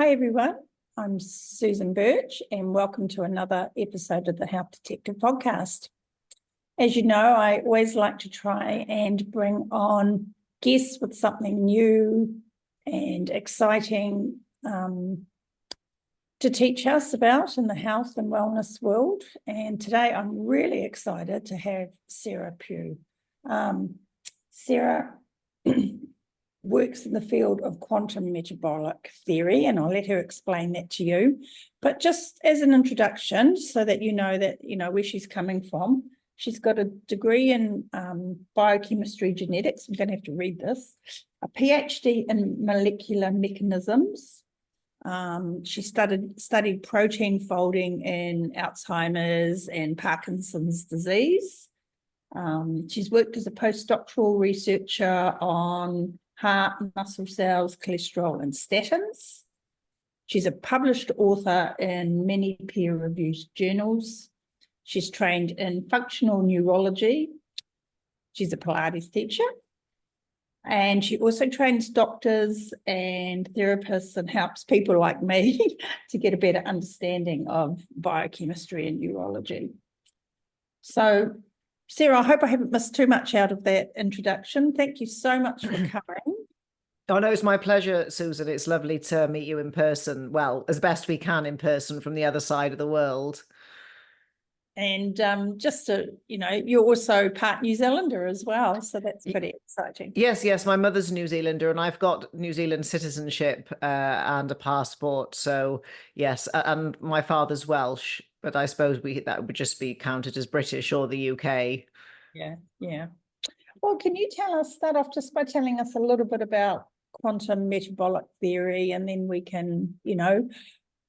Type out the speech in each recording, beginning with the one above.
Hi everyone, I'm Susan Birch and welcome to another episode of the Health Detective podcast. As you know, I always like to try and bring on guests with something new and exciting to teach us about in the health and wellness world. And today I'm really excited to have Sarah Pugh. Sarah works in the field of quantum metabolic theory, and I'll let her explain that to you. But just as an introduction, so that you know where she's coming from, she's got a degree in biochemistry genetics. I'm going to have to read this. A PhD in molecular mechanisms. She studied protein folding in Alzheimer's and Parkinson's disease. She's worked as a postdoctoral researcher on heart, muscle cells, cholesterol, and statins. She's a published author in many peer-reviewed journals. She's trained in functional neurology. She's a Pilates teacher. And she also trains doctors and therapists and helps people like me to get a better understanding of biochemistry and neurology. So, Sarah, I hope I haven't missed too much out of that introduction. Thank you so much for coming. Oh, no, it's my pleasure, Susan. It's lovely to meet you in person. Well, as best we can in person from the other side of the world. And just to, you're also part New Zealander as well. So that's pretty exciting. Yes. My mother's New Zealander and I've got New Zealand citizenship and a passport. So, yes, and my father's Welsh. But I suppose that would just be counted as British or the UK. Yeah. Well, can you start off just by telling us a little bit about quantum metabolic theory, and then we can,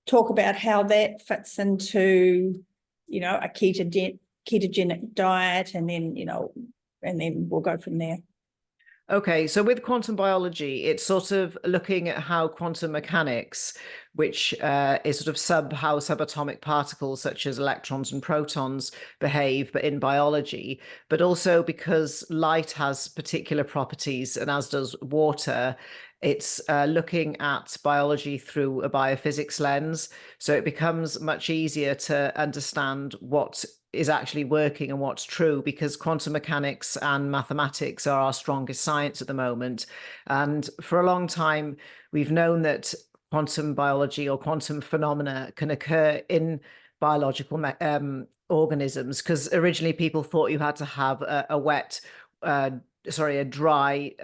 talk about how that fits into, a ketogenic diet, and then we'll go from there. Okay, so with quantum biology, it's sort of looking at how quantum mechanics, which is sort of how subatomic particles such as electrons and protons behave, but in biology, but also because light has particular properties, and as does water, it's looking at biology through a biophysics lens. So it becomes much easier to understand what is actually working and what's true, because quantum mechanics and mathematics are our strongest science at the moment. And for a long time, we've known that quantum biology or quantum phenomena can occur in biological organisms, because originally people thought you had to have a dry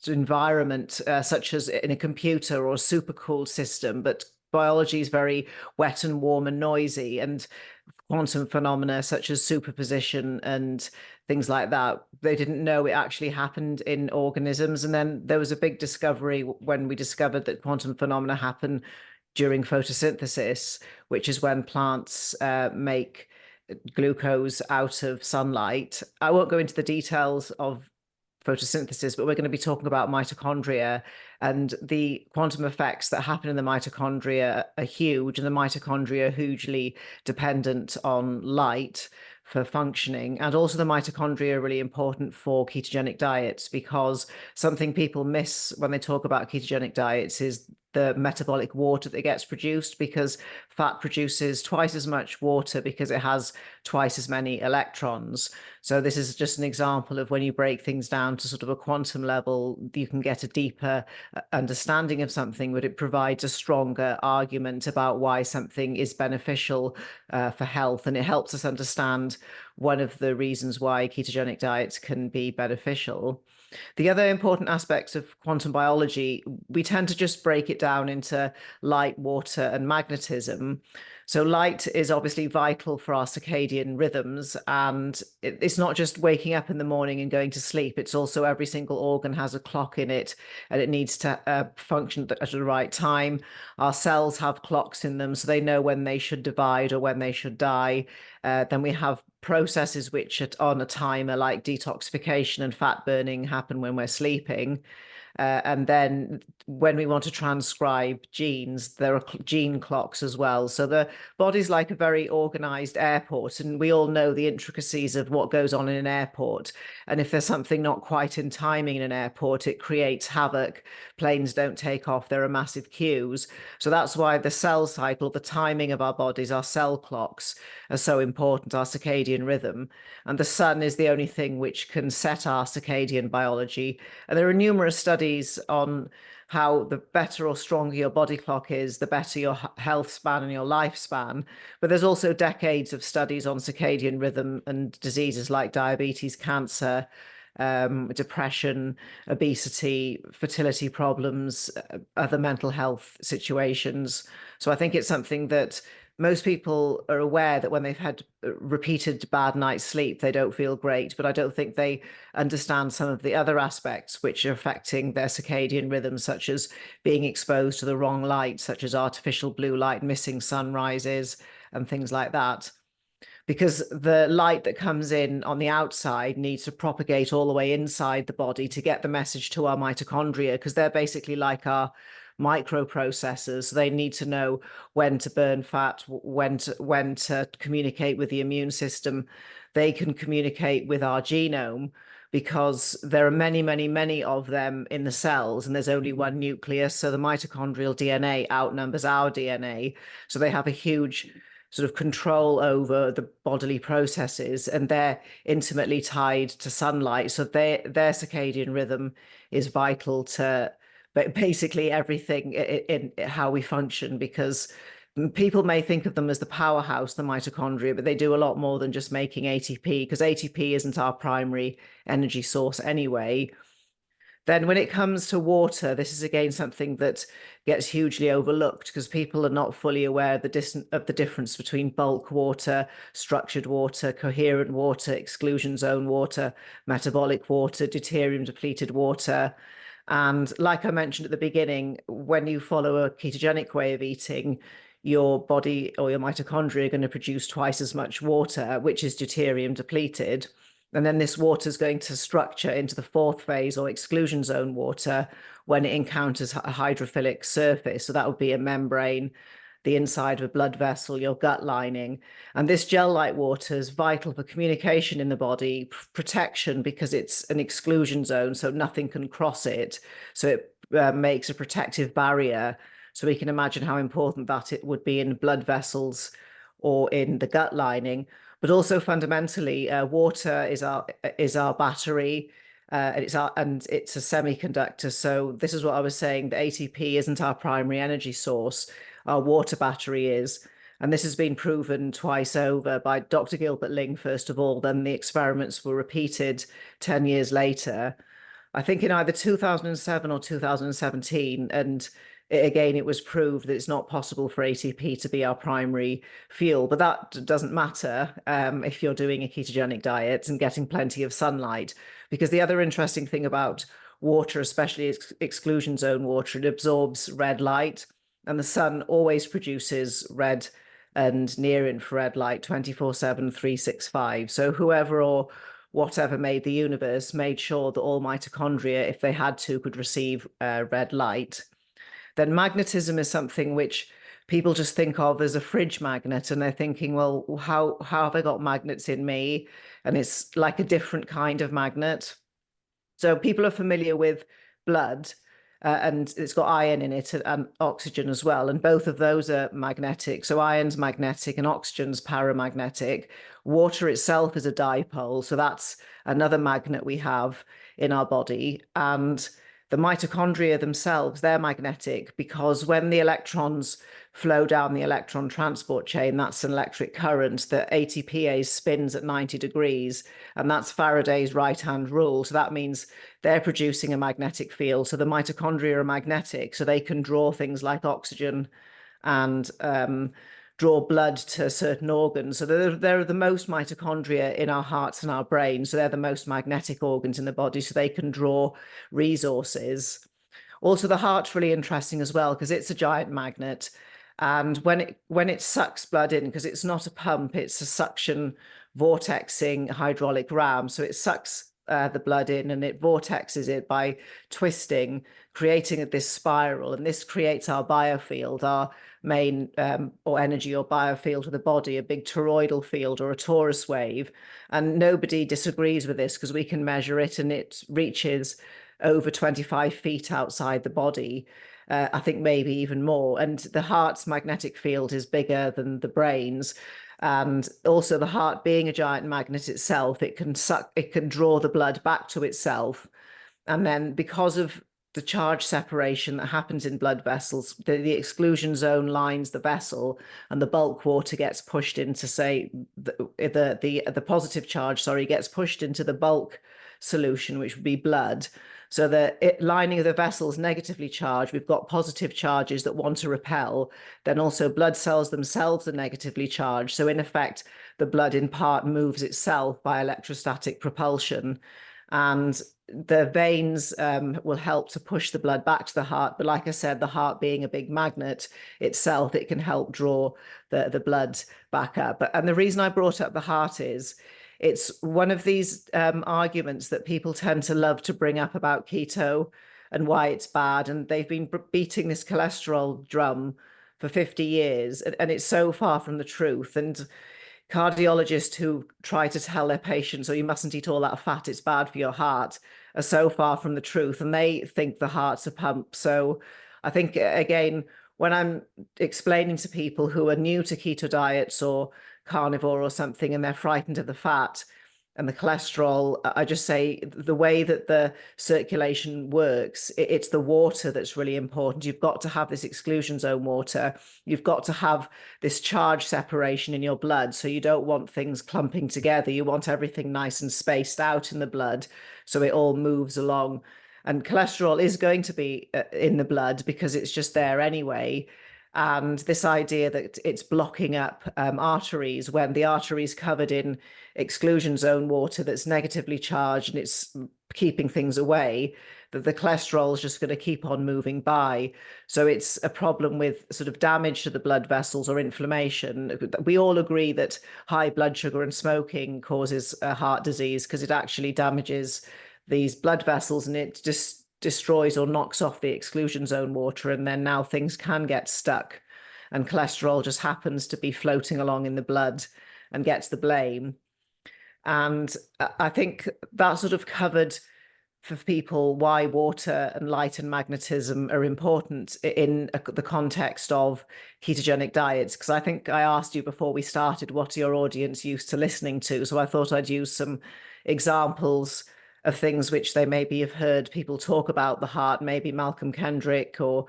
environment, such as in a computer or a supercooled system, but biology is very wet and warm and noisy, and quantum phenomena such as superposition and things like that, they didn't know it actually happened in organisms. And then there was a big discovery when we discovered that quantum phenomena happen during photosynthesis, which is when plants make glucose out of sunlight. I won't go into the details of photosynthesis, but we're going to be talking about mitochondria, and the quantum effects that happen in the mitochondria are huge, and the mitochondria are hugely dependent on light for functioning. And also the mitochondria are really important for ketogenic diets, because something people miss when they talk about ketogenic diets is the metabolic water that gets produced, because fat produces twice as much water because it has twice as many electrons. So this is just an example of when you break things down to sort of a quantum level, you can get a deeper understanding of something, but it provides a stronger argument about why something is beneficial for health. And it helps us understand one of the reasons why ketogenic diets can be beneficial. The other important aspects of quantum biology, we tend to just break it down into light, water, and magnetism. So light is obviously vital for our circadian rhythms, and it's not just waking up in the morning and going to sleep. It's also every single organ has a clock in it, and it needs to function at the right time. Our cells have clocks in them, so they know when they should divide or when they should die. Then we have processes which are on a timer, like detoxification and fat burning happen when we're sleeping. And then when we want to transcribe genes, there are gene clocks as well. So the body's like a very organized airport, and we all know the intricacies of what goes on in an airport. And if there's something not quite in timing in an airport, it creates havoc. Planes don't take off. There are massive queues. So that's why the cell cycle, the timing of our bodies, our cell clocks are so important, our circadian rhythm. And the sun is the only thing which can set our circadian biology. And there are numerous studies on how the better or stronger your body clock is, the better your health span and your lifespan. But there's also decades of studies on circadian rhythm and diseases like diabetes, cancer, depression, obesity, fertility problems, other mental health situations. So I think it's something that most people are aware that when they've had repeated bad night's sleep, they don't feel great, but I don't think they understand some of the other aspects which are affecting their circadian rhythm, such as being exposed to the wrong light, such as artificial blue light, missing sunrises, and things like that. Because the light that comes in on the outside needs to propagate all the way inside the body to get the message to our mitochondria, because they're basically like our microprocessors. They need to know when to burn fat, when to communicate with the immune system. They can communicate with our genome because there are many, many, many of them in the cells, and there's only one nucleus. So the mitochondrial DNA outnumbers our DNA. So they have a huge sort of control over the bodily processes, and they're intimately tied to sunlight. So their circadian rhythm is vital to basically everything in how we function, because people may think of them as the powerhouse, the mitochondria, but they do a lot more than just making ATP, because ATP isn't our primary energy source anyway. Then when it comes to water, this is again something that gets hugely overlooked because people are not fully aware of the difference between bulk water, structured water, coherent water, exclusion zone water, metabolic water, deuterium depleted water. And like I mentioned at the beginning, when you follow a ketogenic way of eating, your body or your mitochondria are going to produce twice as much water, which is deuterium depleted. And then this water is going to structure into the fourth phase or exclusion zone water when it encounters a hydrophilic surface. So that would be a membrane, the inside of a blood vessel, your gut lining. And this gel-like water is vital for communication in the body, protection because it's an exclusion zone, so nothing can cross it. So it makes a protective barrier. So we can imagine how important that it would be in blood vessels or in the gut lining. But also fundamentally, water is our battery, and it's a semiconductor. So this is what I was saying: the ATP isn't our primary energy source; our water battery is. And this has been proven twice over by Dr. Gilbert Ling, first of all. Then the experiments were repeated 10 years later, I think in either 2007 or 2017, and it was proved that it's not possible for ATP to be our primary fuel, but that doesn't matter if you're doing a ketogenic diet and getting plenty of sunlight, because the other interesting thing about water, especially exclusion zone water, it absorbs red light, and the sun always produces red and near infrared light 24/7, 365. So whoever or whatever made the universe made sure that all mitochondria, if they had to, could receive red light. Then magnetism is something which people just think of as a fridge magnet, and they're thinking, well, how have I got magnets in me? And it's like a different kind of magnet. So people are familiar with blood, and it's got iron in it and oxygen as well. And both of those are magnetic. So iron's magnetic and oxygen's paramagnetic. Water itself is a dipole. So that's another magnet we have in our body. And the mitochondria themselves, they're magnetic because when the electrons flow down the electron transport chain, that's an electric current. The ATPase spins at 90 degrees, and that's Faraday's right-hand rule. So that means they're producing a magnetic field. So the mitochondria are magnetic, so they can draw things like oxygen and draw blood to certain organs. So they're the most mitochondria in our hearts and our brains. So they're the most magnetic organs in the body, so they can draw resources. Also, the heart's really interesting as well because it's a giant magnet. And when it sucks blood in, because it's not a pump, it's a suction vortexing hydraulic ram. So it sucks the blood in, and it vortexes it by twisting, creating this spiral, and this creates our biofield, our main or energy or biofield of the body, a big toroidal field or a torus wave. And nobody disagrees with this because we can measure it, and it reaches over 25 feet outside the body. I think maybe even more. And the heart's magnetic field is bigger than the brain's. And also the heart being a giant magnet itself, it can draw the blood back to itself. And then because of the charge separation that happens in blood vessels, the exclusion zone lines the vessel, and the bulk water gets pushed into, say, the positive charge, sorry, gets pushed into the bulk solution, which would be blood. So the lining of the vessel is negatively charged. We've got positive charges that want to repel. Then also blood cells themselves are negatively charged. So in effect, the blood in part moves itself by electrostatic propulsion. And the veins will help to push the blood back to the heart. But like I said, the heart being a big magnet itself, it can help draw the blood back up. And the reason I brought up the heart is it's one of these arguments that people tend to love to bring up about keto and why it's bad. And they've been beating this cholesterol drum for 50 years, and it's so far from the truth. And cardiologists who try to tell their patients, oh, you mustn't eat all that fat, it's bad for your heart, are so far from the truth, and they think the heart's a pump. So I think, again, when I'm explaining to people who are new to keto diets or carnivore or something, and they're frightened of the fat and the cholesterol, I just say the way that the circulation works, it's the water that's really important. You've got to have this exclusion zone water. You've got to have this charge separation in your blood. So you don't want things clumping together. You want everything nice and spaced out in the blood, so it all moves along. And cholesterol is going to be in the blood because it's just there anyway. And this idea that it's blocking up arteries, when the artery is covered in exclusion zone water that's negatively charged and it's keeping things away, that the cholesterol is just going to keep on moving by. So it's a problem with sort of damage to the blood vessels or inflammation. We all agree that high blood sugar and smoking causes heart disease because it actually damages these blood vessels, and it just destroys or knocks off the exclusion zone water, and then now things can get stuck, and cholesterol just happens to be floating along in the blood and gets the blame. And I think that sort of covered for people why water and light and magnetism are important in the context of ketogenic diets, because I think I asked you before we started what your audience used to listening to, so I thought I'd use some examples of things which they maybe have heard people talk about the heart, maybe Malcolm Kendrick or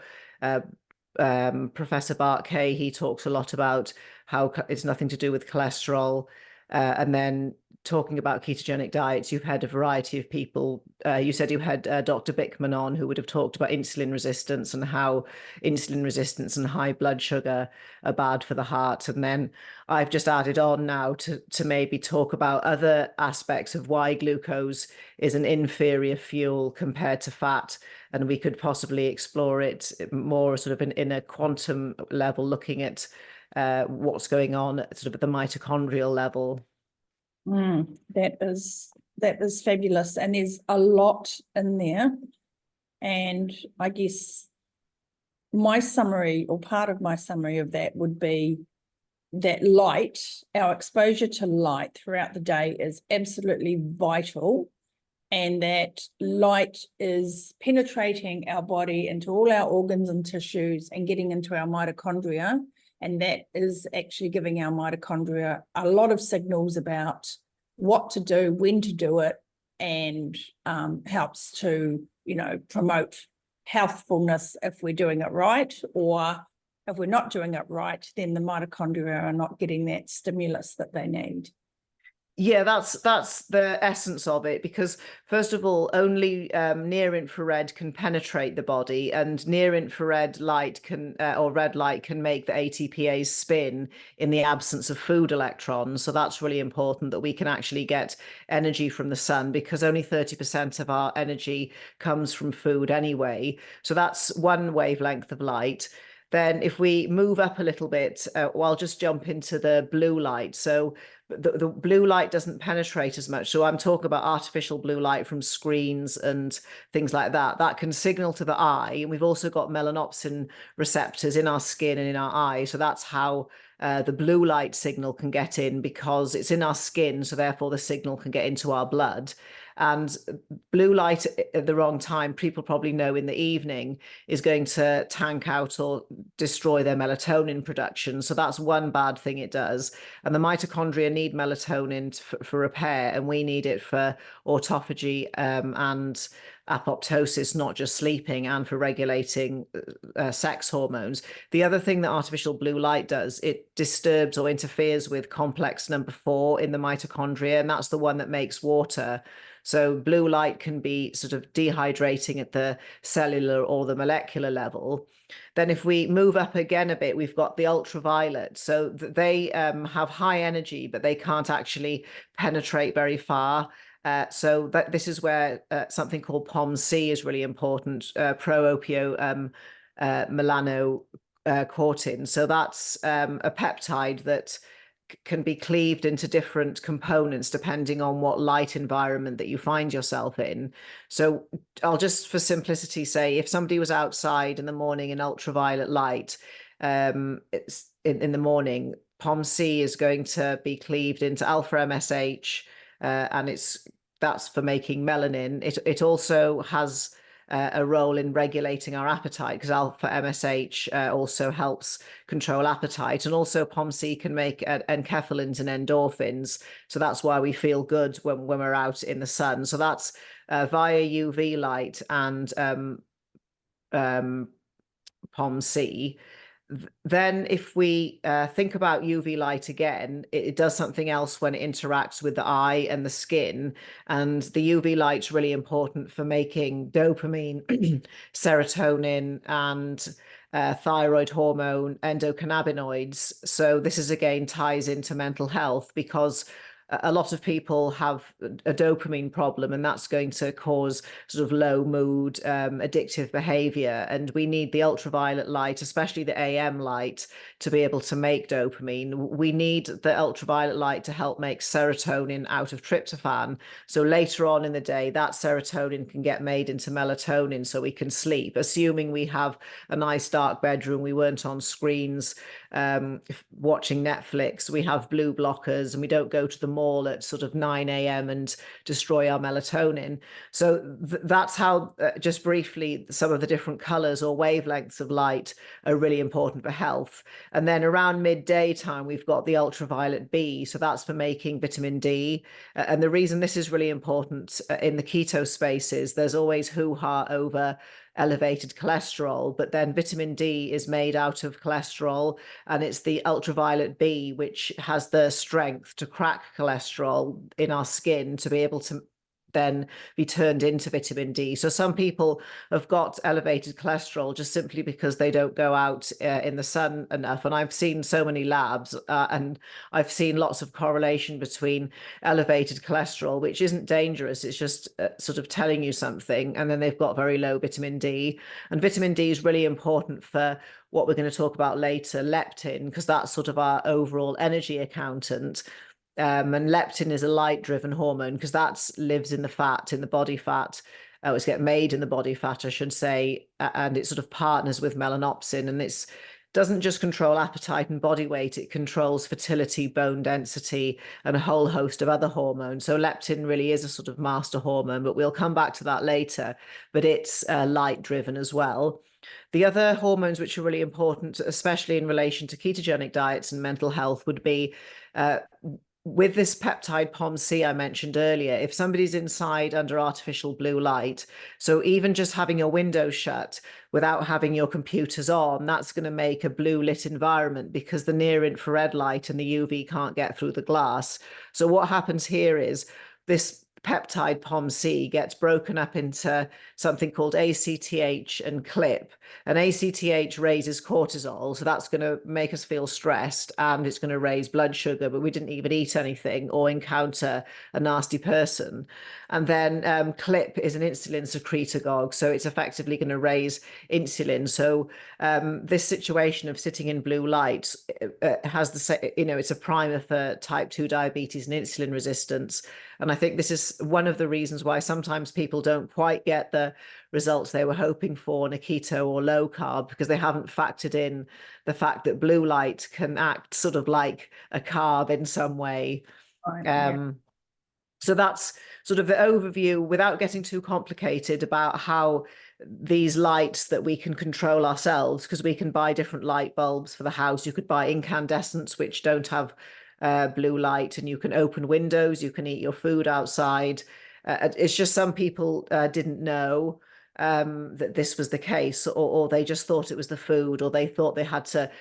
Professor Bart Kay. He talks a lot about how it's nothing to do with cholesterol. And then talking about ketogenic diets, you've had a variety of people. You said you had Dr. Bickman on, who would have talked about insulin resistance and how insulin resistance and high blood sugar are bad for the heart. And then I've just added on now to maybe talk about other aspects of why glucose is an inferior fuel compared to fat. And we could possibly explore it more sort of in a quantum level, looking at what's going on at sort of at the mitochondrial level. That is fabulous, and there's a lot in there. And I guess my summary, or part of my summary of that, would be that light, our exposure to light throughout the day is absolutely vital, and that light is penetrating our body into all our organs and tissues and getting into our mitochondria. And that is actually giving our mitochondria a lot of signals about what to do, when to do it, and helps to, promote healthfulness if we're doing it right, or if we're not doing it right, then the mitochondria are not getting that stimulus that they need. Yeah, that's the essence of it, because first of all, only near infrared can penetrate the body, and near infrared light can or red light can make the ATPase spin in the absence of food electrons. So that's really important, that we can actually get energy from the sun, because only 30% of our energy comes from food anyway. So that's one wavelength of light. Then if we move up a little bit, I'll just jump into the blue light. So the blue light doesn't penetrate as much. So I'm talking about artificial blue light from screens and things like that. That can signal to the eye. And we've also got melanopsin receptors in our skin and in our eye. So that's how the blue light signal can get in, because it's in our skin. So therefore the signal can get into our blood. And blue light at the wrong time, people probably know in the evening, is going to tank out or destroy their melatonin production. So that's one bad thing it does. And the mitochondria need melatonin for repair, and we need it for autophagy and apoptosis, not just sleeping, and for regulating sex hormones. The other thing that artificial blue light does, it disturbs or interferes with complex number 4 in the mitochondria, and that's the one that makes water. So blue light can be sort of dehydrating at the cellular or the molecular level. Then if we move up again a bit, we've got the ultraviolet. So they have high energy, but they can't actually penetrate very far. So this is where something called POMC is really important, pro-opio melanocortin. So that's a peptide that can be cleaved into different components depending on what light environment that you find yourself in. So I'll just, for simplicity, say if somebody was outside in the morning in ultraviolet light, it's in the morning, POMC is going to be cleaved into alpha MSH, and that's for making melanin. It also has a role in regulating our appetite, because alpha MSH also helps control appetite, and also POMC can make enkephalins and endorphins. So that's why we feel good when we're out in the sun. So that's via UV light and POMC. Then if we think about UV light again, it does something else when it interacts with the eye and the skin. And the UV light's really important for making dopamine, serotonin, and thyroid hormone, endocannabinoids. So this is, again, ties into mental health, because a lot of people have a dopamine problem, and that's going to cause sort of low mood, addictive behavior. And we need the ultraviolet light, especially the AM light, to be able to make dopamine. We need the ultraviolet light to help make serotonin out of tryptophan. So later on in the day, that serotonin can get made into melatonin so we can sleep, assuming we have a nice dark bedroom, we weren't on screens watching Netflix, we have blue blockers, and we don't go to the mall at sort of 9 a.m. and destroy our melatonin. So that's how, just briefly, some of the different colors or wavelengths of light are really important for health. And then around midday time, we've got the ultraviolet B. So that's for making vitamin D. And the reason this is really important in the keto spaces, there's always hoo-ha over elevated cholesterol, but then vitamin D is made out of cholesterol, and it's the ultraviolet B which has the strength to crack cholesterol in our skin to be able to then be turned into vitamin D. So some people have got elevated cholesterol just simply because they don't go out in the sun enough. And I've seen so many labs and I've seen lots of correlation between elevated cholesterol, which isn't dangerous. It's just sort of telling you something. And then they've got very low vitamin D. And vitamin D is really important for what we're going to talk about later, leptin, because that's sort of our overall energy accountant. And leptin is a light-driven hormone because that lives in the fat, in the body fat. It's get made in the body fat, I should say, and it sort of partners with melanopsin. And it doesn't just control appetite and body weight, it controls fertility, bone density, and a whole host of other hormones. So leptin really is a sort of master hormone, but we'll come back to that later. But it's light-driven as well. The other hormones which are really important, especially in relation to ketogenic diets and mental health, would be with this peptide POMC I mentioned earlier. If somebody's inside under artificial blue light, so even just having your windows shut without having your computers on, that's going to make a blue lit environment because the near infrared light and the UV can't get through the glass. So what happens here is this peptide POMC gets broken up into something called ACTH and CLIP. And ACTH raises cortisol, so that's going to make us feel stressed, and it's going to raise blood sugar, but we didn't even eat anything or encounter a nasty person. And then CLIP is an insulin secretagogue, so it's effectively going to raise insulin. So this situation of sitting in blue light has the, it's a primer for type 2 diabetes and insulin resistance. And I think this is one of the reasons why sometimes people don't quite get the results they were hoping for in a keto or low carb, because they haven't factored in the fact that blue light can act sort of like a carb in some way. So that's sort of the overview, without getting too complicated, about how these lights that we can control ourselves, because we can buy different light bulbs for the house. You could buy incandescents, which don't have blue light, and you can open windows, you can eat your food outside. It's just some people didn't know that this was the case, or they just thought it was the food, or they thought they had to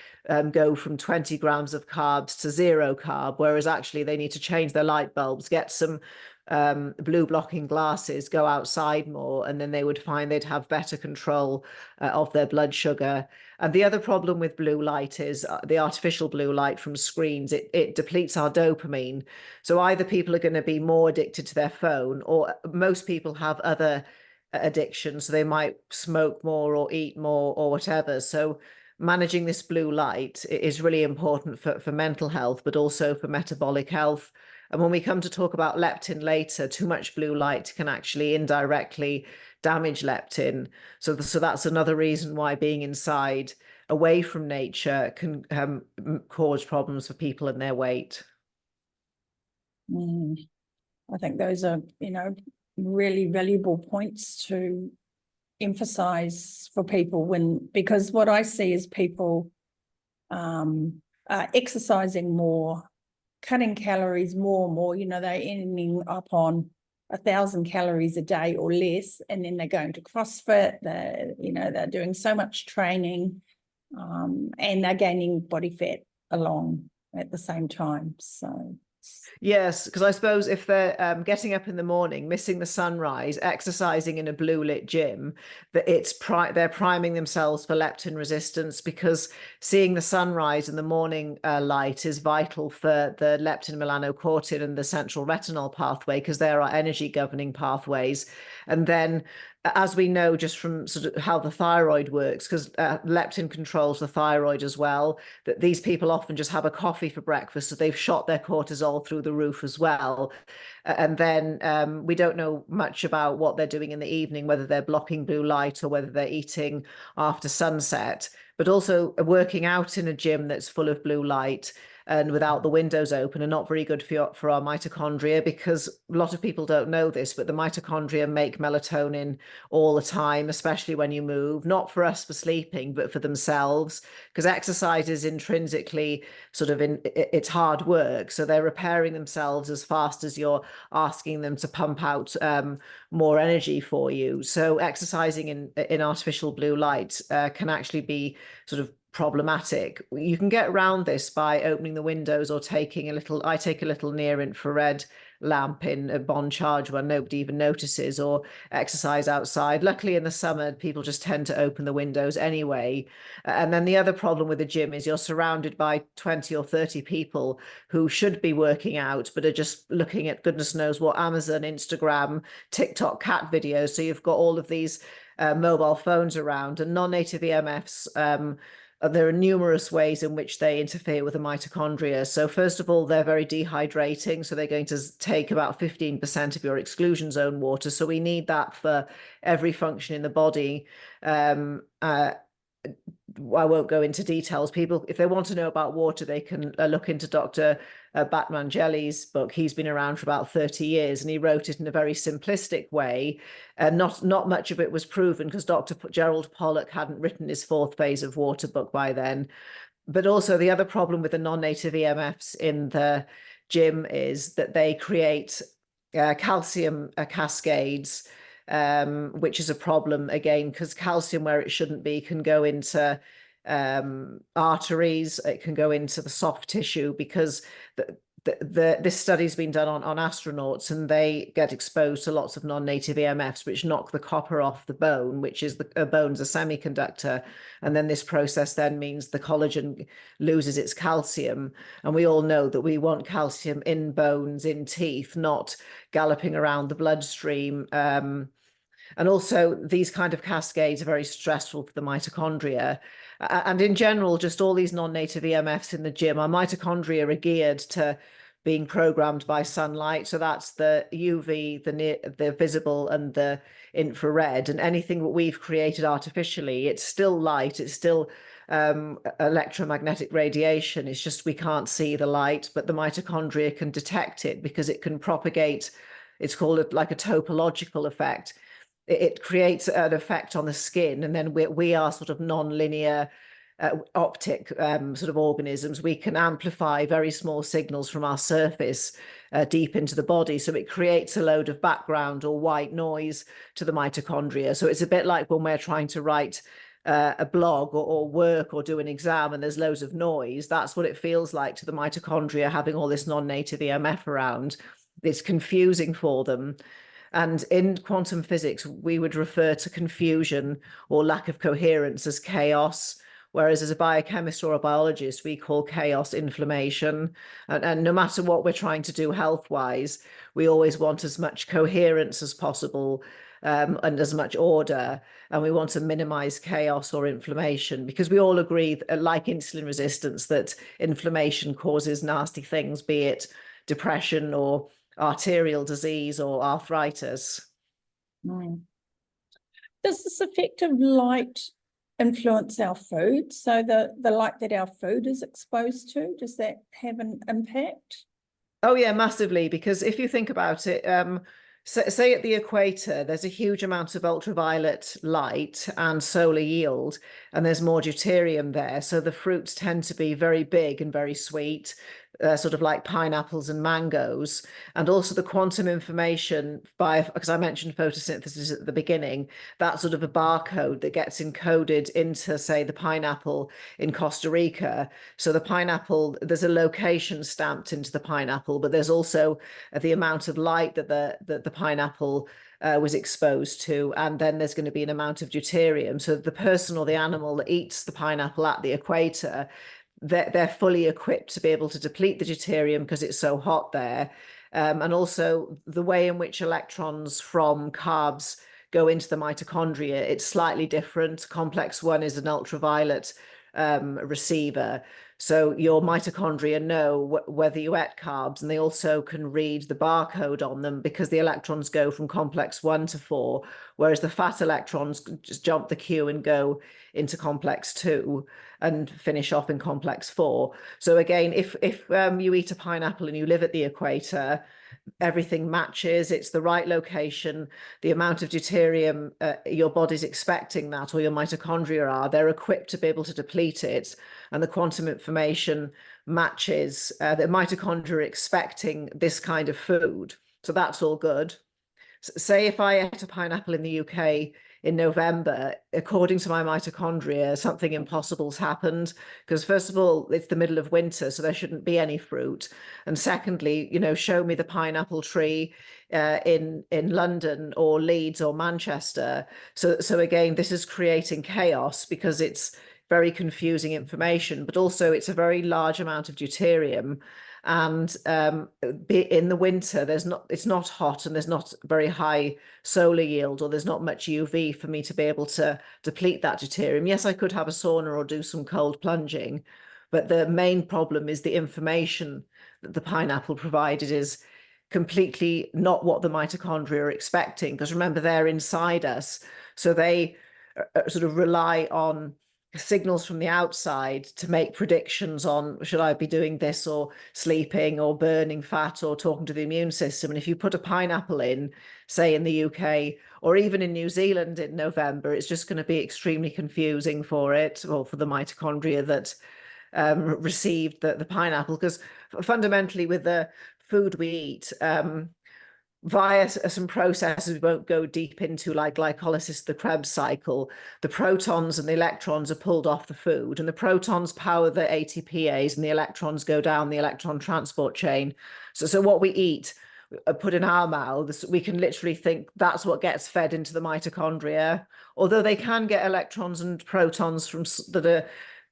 go from 20 grams of carbs to 0 carb, whereas actually they need to change their light bulbs, get some blue blocking glasses, go outside more, and then they would find they'd have better control of their blood sugar. And the other problem with blue light is the artificial blue light from screens. It depletes our dopamine. So either people are going to be more addicted to their phone, or most people have other addictions. So they might smoke more or eat more or whatever. So managing this blue light is really important for mental health, but also for metabolic health. And when we come to talk about leptin later, too much blue light can actually indirectly damage leptin. So that's another reason why being inside, away from nature, can cause problems for people and their weight. I think those are, really valuable points to emphasize for people, because what I see is people are exercising more, cutting calories more and more. They're ending up on 1,000 calories a day or less, and then they're going to CrossFit. They're doing so much training, and they're gaining body fat along at the same time. So yes, because I suppose if they're getting up in the morning, missing the sunrise, exercising in a blue lit gym, that they're priming themselves for leptin resistance, because seeing the sunrise in the morning light is vital for the leptin melanocortin and the central retinol pathway, because they're our energy governing pathways. And then, as we know just from sort of how the thyroid works, because leptin controls the thyroid as well, that these people often just have a coffee for breakfast, so they've shot their cortisol through the roof as well. And then we don't know much about what they're doing in the evening, whether they're blocking blue light or whether they're eating after sunset. But also working out in a gym that's full of blue light and without the windows open are not very good for our mitochondria, because a lot of people don't know this, but the mitochondria make melatonin all the time, especially when you move, not for us for sleeping, but for themselves, because exercise is intrinsically sort of it's hard work. So they're repairing themselves as fast as you're asking them to pump out more energy for you. So exercising in artificial blue light can actually be sort of problematic. You can get around this by opening the windows or I take a little near infrared lamp in a bond charge where nobody even notices, or exercise outside. Luckily in the summer, people just tend to open the windows anyway. And then the other problem with the gym is you're surrounded by 20 or 30 people who should be working out, but are just looking at goodness knows what Amazon, Instagram, TikTok cat videos. So you've got all of these mobile phones around, and non-native EMFs, there are numerous ways in which they interfere with the mitochondria. So first of all, they're very dehydrating. So they're going to take about 15% of your exclusion zone water. So we need that for every function in the body. I won't go into details. People, if they want to know about water, they can look into Dr. Batmangelli's book. He's been around for about 30 years, and he wrote it in a very simplistic way. And not much of it was proven, because Dr. Gerald Pollack hadn't written his 4th phase of water book by then. But also the other problem with the non-native EMFs in the gym is that they create calcium cascades, which is a problem again, because calcium, where it shouldn't be, can go into arteries, it can go into the soft tissue, because this study's been done on astronauts, and they get exposed to lots of non-native EMFs, which knock the copper off the bone, which is the bone's a semiconductor. And then this process then means the collagen loses its calcium. And we all know that we want calcium in bones, in teeth, not galloping around the bloodstream. And also these kind of cascades are very stressful for the mitochondria. And in general, just all these non-native EMFs in the gym, our mitochondria are geared to being programmed by sunlight. So that's the UV, the visible and the infrared, and anything that we've created artificially, it's still light, it's still electromagnetic radiation. It's just we can't see the light, but the mitochondria can detect it because it can propagate. It's called like a topological effect. It creates an effect on the skin, and then we are sort of non-linear optic sort of organisms. We can amplify very small signals from our surface deep into the body, so it creates a load of background or white noise to the mitochondria. So it's a bit like when we're trying to write a blog or work or do an exam and there's loads of noise. That's what it feels like to the mitochondria, having all this non-native EMF around. It's confusing for them. And in quantum physics, we would refer to confusion or lack of coherence as chaos, whereas as a biochemist or a biologist, we call chaos inflammation. And no matter what we're trying to do health-wise, we always want as much coherence as possible and as much order. And we want to minimize chaos or inflammation, because we all agree, like insulin resistance, that inflammation causes nasty things, be it depression or arterial disease or arthritis. Does this effect of light influence our food? So the light that our food is exposed to, does that have an impact? Oh yeah, massively, because if you think about it, say at the equator, there's a huge amount of ultraviolet light and solar yield, and there's more deuterium there. So the fruits tend to be very big and very sweet, sort of like pineapples and mangoes. And also the quantum information, because I mentioned photosynthesis at the beginning, that's sort of a barcode that gets encoded into, say, the pineapple in Costa Rica. So the pineapple, there's a location stamped into the pineapple, but there's also the amount of light that the pineapple was exposed to, and then there's going to be an amount of deuterium. So the person or the animal that eats the pineapple at the equator, they're fully equipped to be able to deplete the deuterium because it's so hot there. And also the way in which electrons from carbs go into the mitochondria, it's slightly different. Complex 1 is an ultraviolet receiver. So your mitochondria know whether you ate carbs, and they also can read the barcode on them because the electrons go from complex 1 to 4, whereas the fat electrons just jump the queue and go into complex 2 and finish off in complex 4. So again, if you eat a pineapple and you live at the equator, everything matches, it's the right location, the amount of deuterium your body's expecting that, or your mitochondria are, they're equipped to be able to deplete it, and the quantum information matches the mitochondria are expecting this kind of food. So that's all good. Say if I ate a pineapple in the UK in November, according to my mitochondria, something impossible's happened, because first of all, it's the middle of winter, so there shouldn't be any fruit. And secondly, show me the pineapple tree in London or Leeds or Manchester. So again, this is creating chaos because it's very confusing information, but also it's a very large amount of deuterium. And in the winter, it's not hot and there's not very high solar yield, or there's not much UV for me to be able to deplete that deuterium. Yes, I could have a sauna or do some cold plunging, but the main problem is the information that the pineapple provided is completely not what the mitochondria are expecting, because remember, they're inside us. So they sort of rely on signals from the outside to make predictions on, should I be doing this or sleeping or burning fat or talking to the immune system. And if you put a pineapple in, say in the UK or even in New Zealand in November, it's just going to be extremely confusing for it, or for the mitochondria that received the pineapple. Because fundamentally with the food we eat, via some processes we won't go deep into, like glycolysis, the Krebs cycle, the protons and the electrons are pulled off the food, and the protons power the ATPase and the electrons go down the electron transport chain. So what we eat, put in our mouths, we can literally think that's what gets fed into the mitochondria, although they can get electrons and protons from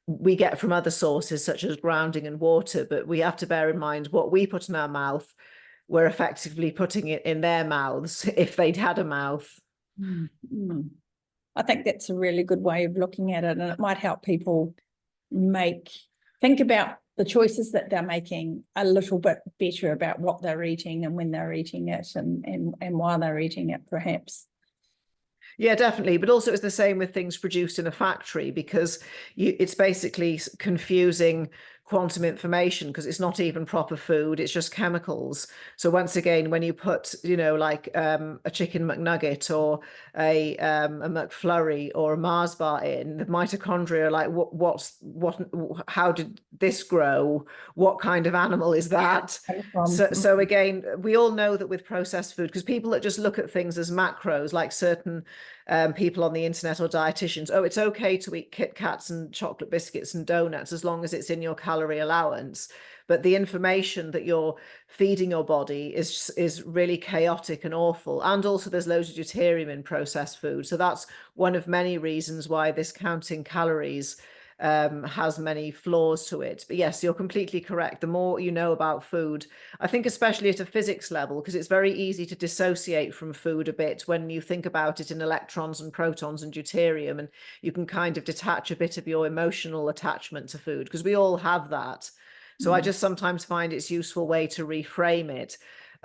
we get from other sources such as grounding and water. But we have to bear in mind what we put in our mouth, we're effectively putting it in their mouths if they'd had a mouth. Mm. I think that's a really good way of looking at it, and it might help people think about the choices that they're making a little bit better about what they're eating and when they're eating it and why they're eating it, perhaps. Yeah, definitely. But also it's the same with things produced in a factory, because it's basically confusing quantum information, because it's not even proper food, it's just chemicals. So once again, when you put, like a chicken McNugget or a McFlurry or a Mars bar in, the mitochondria are like, how did this grow? What kind of animal is that? So again, we all know that with processed food, because people that just look at things as macros, like certain people on the internet or dietitians, oh, it's okay to eat Kit Kats and chocolate biscuits and donuts as long as it's in your calorie allowance. But the information that you're feeding your body is really chaotic and awful. And also there's loads of deuterium in processed food. So that's one of many reasons why this counting calories has many flaws to it. But yes, you're completely correct. The more you know about food, I think especially at a physics level, because it's very easy to dissociate from food a bit when you think about it in electrons and protons and deuterium, and you can kind of detach a bit of your emotional attachment to food, because we all have that. So I just sometimes find it's a useful way to reframe it.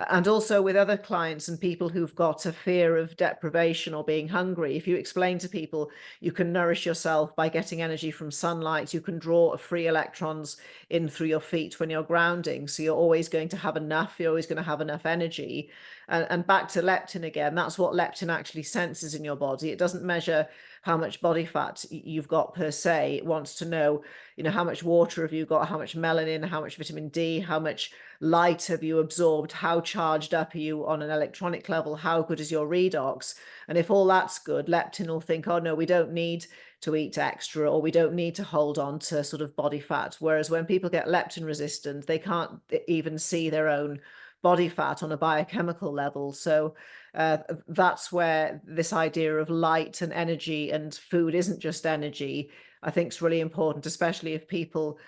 And also with other clients and people who've got a fear of deprivation or being hungry, if you explain to people you can nourish yourself by getting energy from sunlight, you can draw free electrons in through your feet when you're grounding, so you're always going to have enough, you're always going to have enough energy. And back to leptin again, that's what leptin actually senses in your body. It doesn't measure how much body fat you've got per se. It wants to know, how much water have you got, how much melanin, how much vitamin D, how much light have you absorbed, how charged up are you on an electronic level, how good is your redox. And if all that's good, leptin will think, oh no, we don't need to eat extra, or we don't need to hold on to sort of body fat. Whereas when people get leptin resistant, they can't even see their own body fat on a biochemical level. So that's where this idea of light and energy and food isn't just energy, I think is really important, especially if people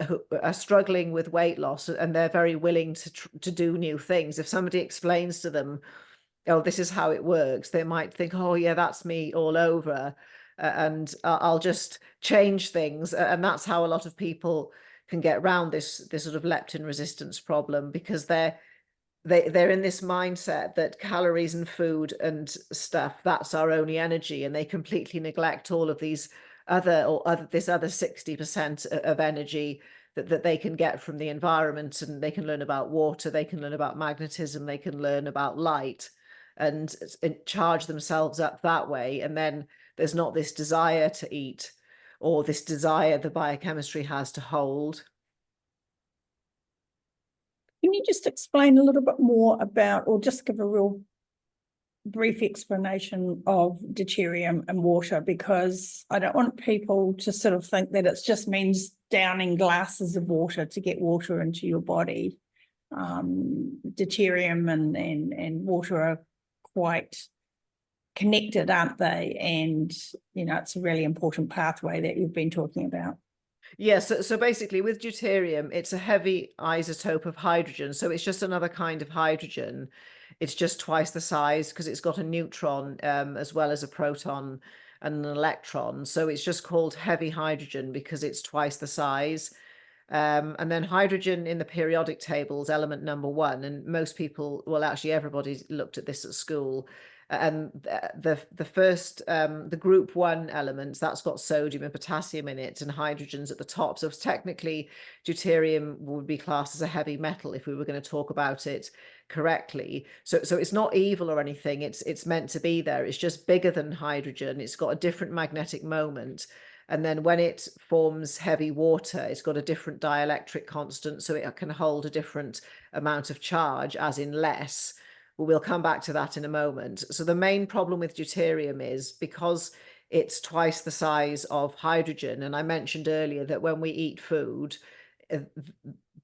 who are struggling with weight loss and they're very willing to do new things. If somebody explains to them, oh, this is how it works, they might think, oh yeah, that's me all over, and I'll just change things. And that's how a lot of people can get around this sort of leptin resistance problem, because they're in this mindset that calories and food and stuff, that's our only energy, and they completely neglect all of these this other 60% of energy that they can get from the environment. And they can learn about water, they can learn about magnetism, they can learn about light, and charge themselves up that way. And then there's not this desire to eat, or this desire the biochemistry has to hold. Can you just explain a little bit more about, or just give a real brief explanation of deuterium and water? Because I don't want people to sort of think that it just means downing glasses of water to get water into your body. Deuterium and water are quite connected, aren't they? And, it's a really important pathway that you've been talking about. Yes, so basically with deuterium, it's a heavy isotope of hydrogen. So it's just another kind of hydrogen. It's just twice the size, because it's got a neutron as well as a proton and an electron. So it's just called heavy hydrogen because it's twice the size. And then hydrogen in the periodic table is element number 1. And most people, well, actually everybody looked at this at school. And the first, the group 1 elements, that's got sodium and potassium in it, and hydrogen's at the top. So technically deuterium would be classed as a heavy metal if we were going to talk about it correctly. So it's not evil or anything, it's meant to be there. It's just bigger than hydrogen, it's got a different magnetic moment. And then when it forms heavy water, it's got a different dielectric constant, so it can hold a different amount of charge, as in less. we'll come back to that in a moment. So the main problem with deuterium is because it's twice the size of hydrogen. And I mentioned earlier that when we eat food,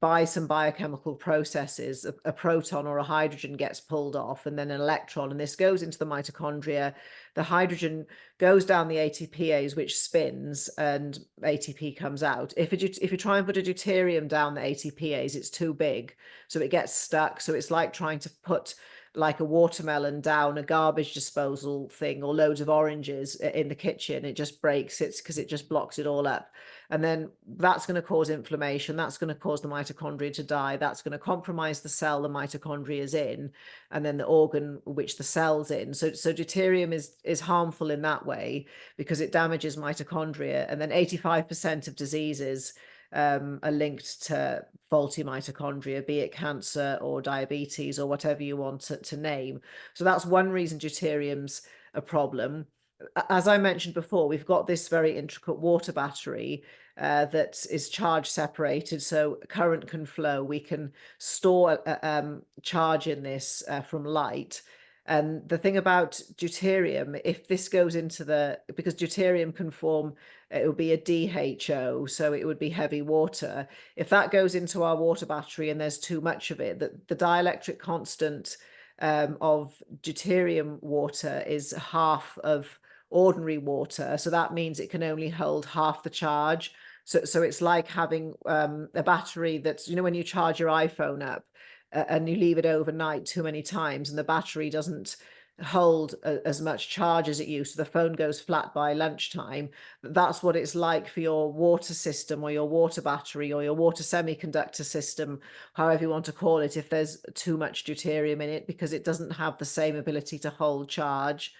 by some biochemical processes, a proton or a hydrogen gets pulled off, and then an electron, and this goes into the mitochondria. The hydrogen goes down the ATPase, which spins, and ATP comes out. If you try and put a deuterium down the ATPase, it's too big, so it gets stuck. So it's like trying to put like a watermelon down a garbage disposal thing, or loads of oranges in the kitchen. It just breaks it because it just blocks it all up. And then that's going to cause inflammation. That's going to cause the mitochondria to die. That's going to compromise the cell the mitochondria is in, and then the organ which the cell's in. So deuterium is harmful in that way because it damages mitochondria. And then 85% of diseases are linked to faulty mitochondria, be it cancer or diabetes or whatever you want to name. So that's one reason deuterium's a problem. As I mentioned before, we've got this very intricate water battery that is charge separated, so current can flow. We can store charge in this from light. And the thing about deuterium, if this goes into because deuterium can form, it would be a DHO, so it would be heavy water. If that goes into our water battery and there's too much of it, the dielectric constant of deuterium water is half of ordinary water. So that means it can only hold half the charge. So it's like having a battery that's, when you charge your iPhone up and you leave it overnight too many times and the battery doesn't hold as much charge as it used to, the phone goes flat by lunchtime. That's what it's like for your water system or your water battery or your water semiconductor system, however you want to call it, if there's too much deuterium in it, because it doesn't have the same ability to hold charge.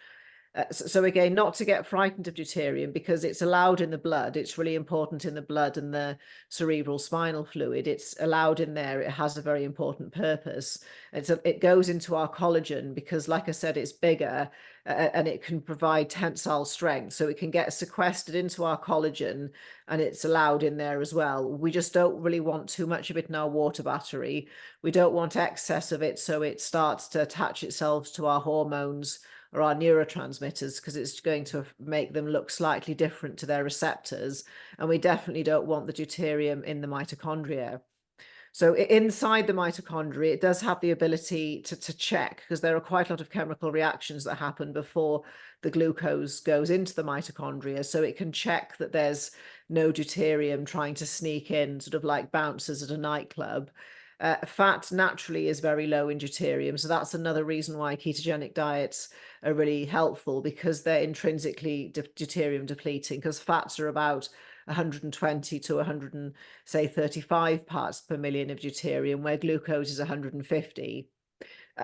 So again, not to get frightened of deuterium, because it's allowed in the blood. It's really important in the blood and the cerebral spinal fluid. It's allowed in there. It has a very important purpose. It goes into our collagen because, like I said, it's bigger and it can provide tensile strength. So it can get sequestered into our collagen, and it's allowed in there as well. We just don't really want too much of it in our water battery. We don't want excess of it, so it starts to attach itself to our hormones or our neurotransmitters, because it's going to make them look slightly different to their receptors. And we definitely don't want the deuterium in the mitochondria. So inside the mitochondria, it does have the ability to check, because there are quite a lot of chemical reactions that happen before the glucose goes into the mitochondria. So it can check that there's no deuterium trying to sneak in, sort of like bouncers at a nightclub. Fat naturally is very low in deuterium. So that's another reason why ketogenic diets are really helpful, because they're intrinsically deuterium depleting, because fats are about 120 to 135 parts per million of deuterium, where glucose is 150.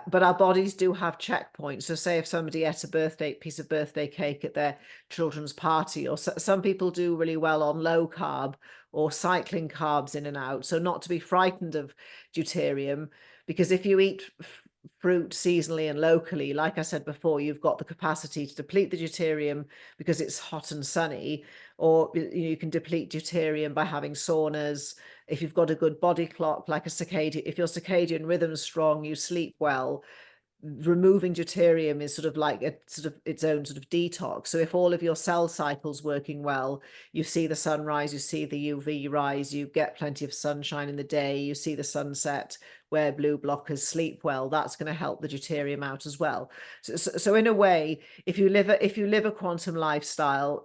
But our bodies do have checkpoints. So say if somebody ate a piece of birthday cake at their children's party, or some people do really well on low carb or cycling carbs in and out. So not to be frightened of deuterium, because if you eat fruit seasonally and locally, like I said before, you've got the capacity to deplete the deuterium because it's hot and sunny, or you can deplete deuterium by having saunas. If you've got a good body clock, like a circadian, if your circadian rhythm's strong, you sleep well, removing deuterium is sort of like its own sort of detox. So if all of your cell cycles working well, you see the sunrise, you see the UV rise, you get plenty of sunshine in the day, you see the sunset, where blue blockers sleep well, that's going to help the deuterium out as well. So in a way, if you live a quantum lifestyle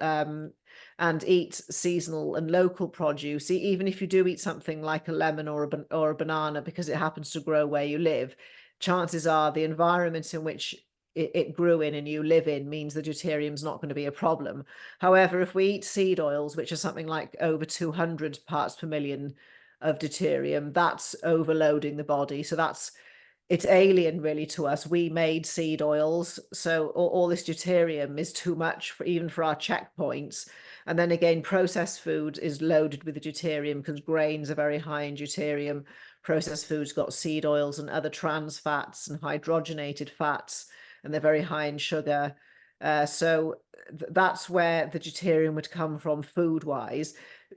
and eat seasonal and local produce, even if you do eat something like a lemon or a banana because it happens to grow where you live, chances are the environment in which it grew in and you live in means the deuterium is not going to be a problem. However, if we eat seed oils, which are something like over 200 parts per million of deuterium, that's overloading the body. So it's alien really to us. We made seed oils, so all this deuterium is too much even for our checkpoints. And then again, processed food is loaded with the deuterium because grains are very high in deuterium. Processed foods got seed oils and other trans fats and hydrogenated fats, and they're very high in sugar. So that's where the deuterium would come from food-wise.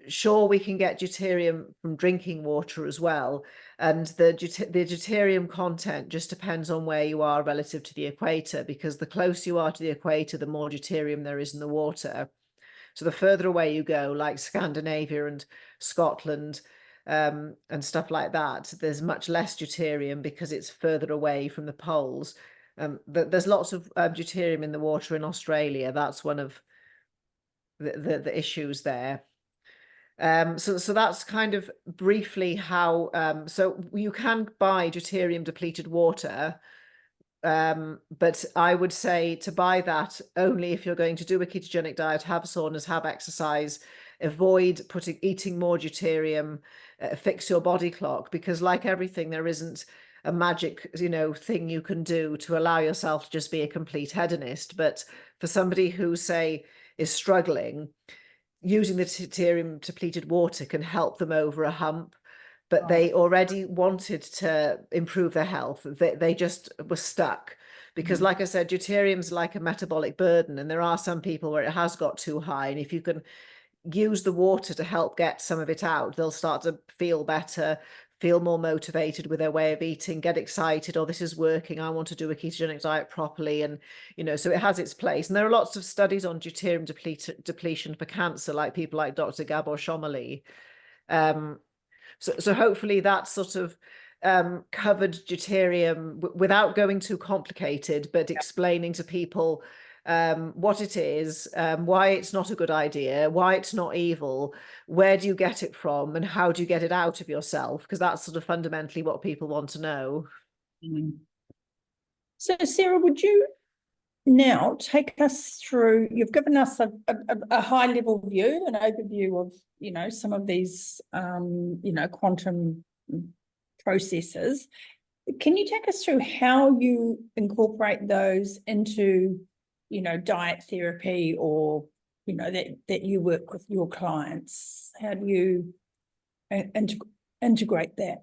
sure, we can get deuterium from drinking water as well. And the deuterium content just depends on where you are relative to the equator, because the closer you are to the equator, the more deuterium there is in the water. So the further away you go, like Scandinavia and Scotland, and stuff like that, there's much less deuterium because it's further away from the poles. There's lots of deuterium in the water in Australia. That's one of the issues there. So that's kind of briefly how, so you can buy deuterium depleted water, but I would say to buy that only if you're going to do a ketogenic diet, have saunas, have exercise, avoid eating more deuterium, fix your body clock, because like everything, there isn't a magic, thing you can do to allow yourself to just be a complete hedonist. But for somebody who, say, is struggling, using the deuterium depleted water can help them over a hump. But they already wanted to improve their health. They just were stuck because, like I said, deuterium's like a metabolic burden, and there are some people where it has got too high. And if you can use the water to help get some of it out, they'll start to feel better, feel more motivated with their way of eating, get excited, oh, this is working, I want to do a ketogenic diet properly. And, so it has its place. And there are lots of studies on deuterium depletion for cancer, like people like Dr. Gabor Shomali. So hopefully that sort of covered deuterium without going too complicated, but explaining to people what it is, why it's not a good idea, why it's not evil, where do you get it from, and how do you get it out of yourself? Because that's sort of fundamentally what people want to know. So, Sarah, would you now take us through, you've given us a high level view, an overview of, some of these, quantum processes. Can you take us through how you incorporate those into, diet therapy, or, that you work with your clients? How do you integrate that?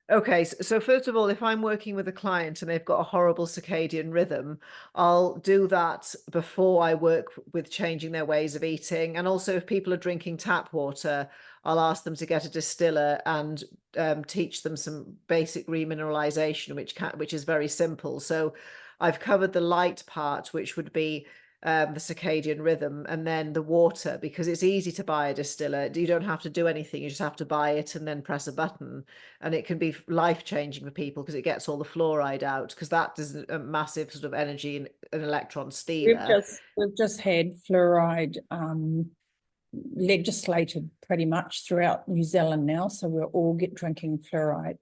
Okay, so first of all, if I'm working with a client and they've got a horrible circadian rhythm, I'll do that before I work with changing their ways of eating. And also, if people are drinking tap water, I'll ask them to get a distiller and teach them some basic remineralization, which is very simple. So I've covered the light part, which would be the circadian rhythm, and then the water, because it's easy to buy a distiller. You don't have to do anything. You just have to buy it and then press a button, and it can be life-changing for people because it gets all the fluoride out, because that is a massive sort of energy and an electron stealer. We've just had fluoride legislated pretty much throughout New Zealand now, so we're all drinking fluoride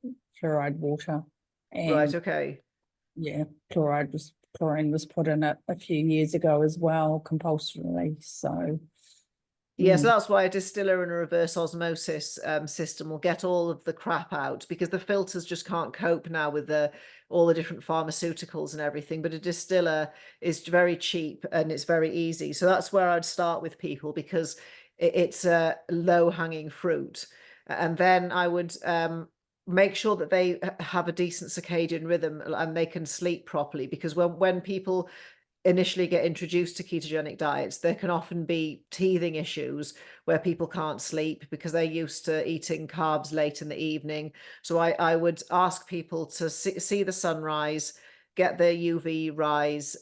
water. And right, okay. Yeah, chlorine was put in it a few years ago as well, compulsorily. So yeah, so that's why a distiller and a reverse osmosis system will get all of the crap out, because the filters just can't cope now with all the different pharmaceuticals and everything. But a distiller is very cheap and it's very easy. So that's where I'd start with people, because it's a low-hanging fruit. And then I would make sure that they have a decent circadian rhythm and they can sleep properly, because when people initially get introduced to ketogenic diets, there can often be teething issues where people can't sleep because they're used to eating carbs late in the evening. So I would ask people to see the sunrise, get their UV rise,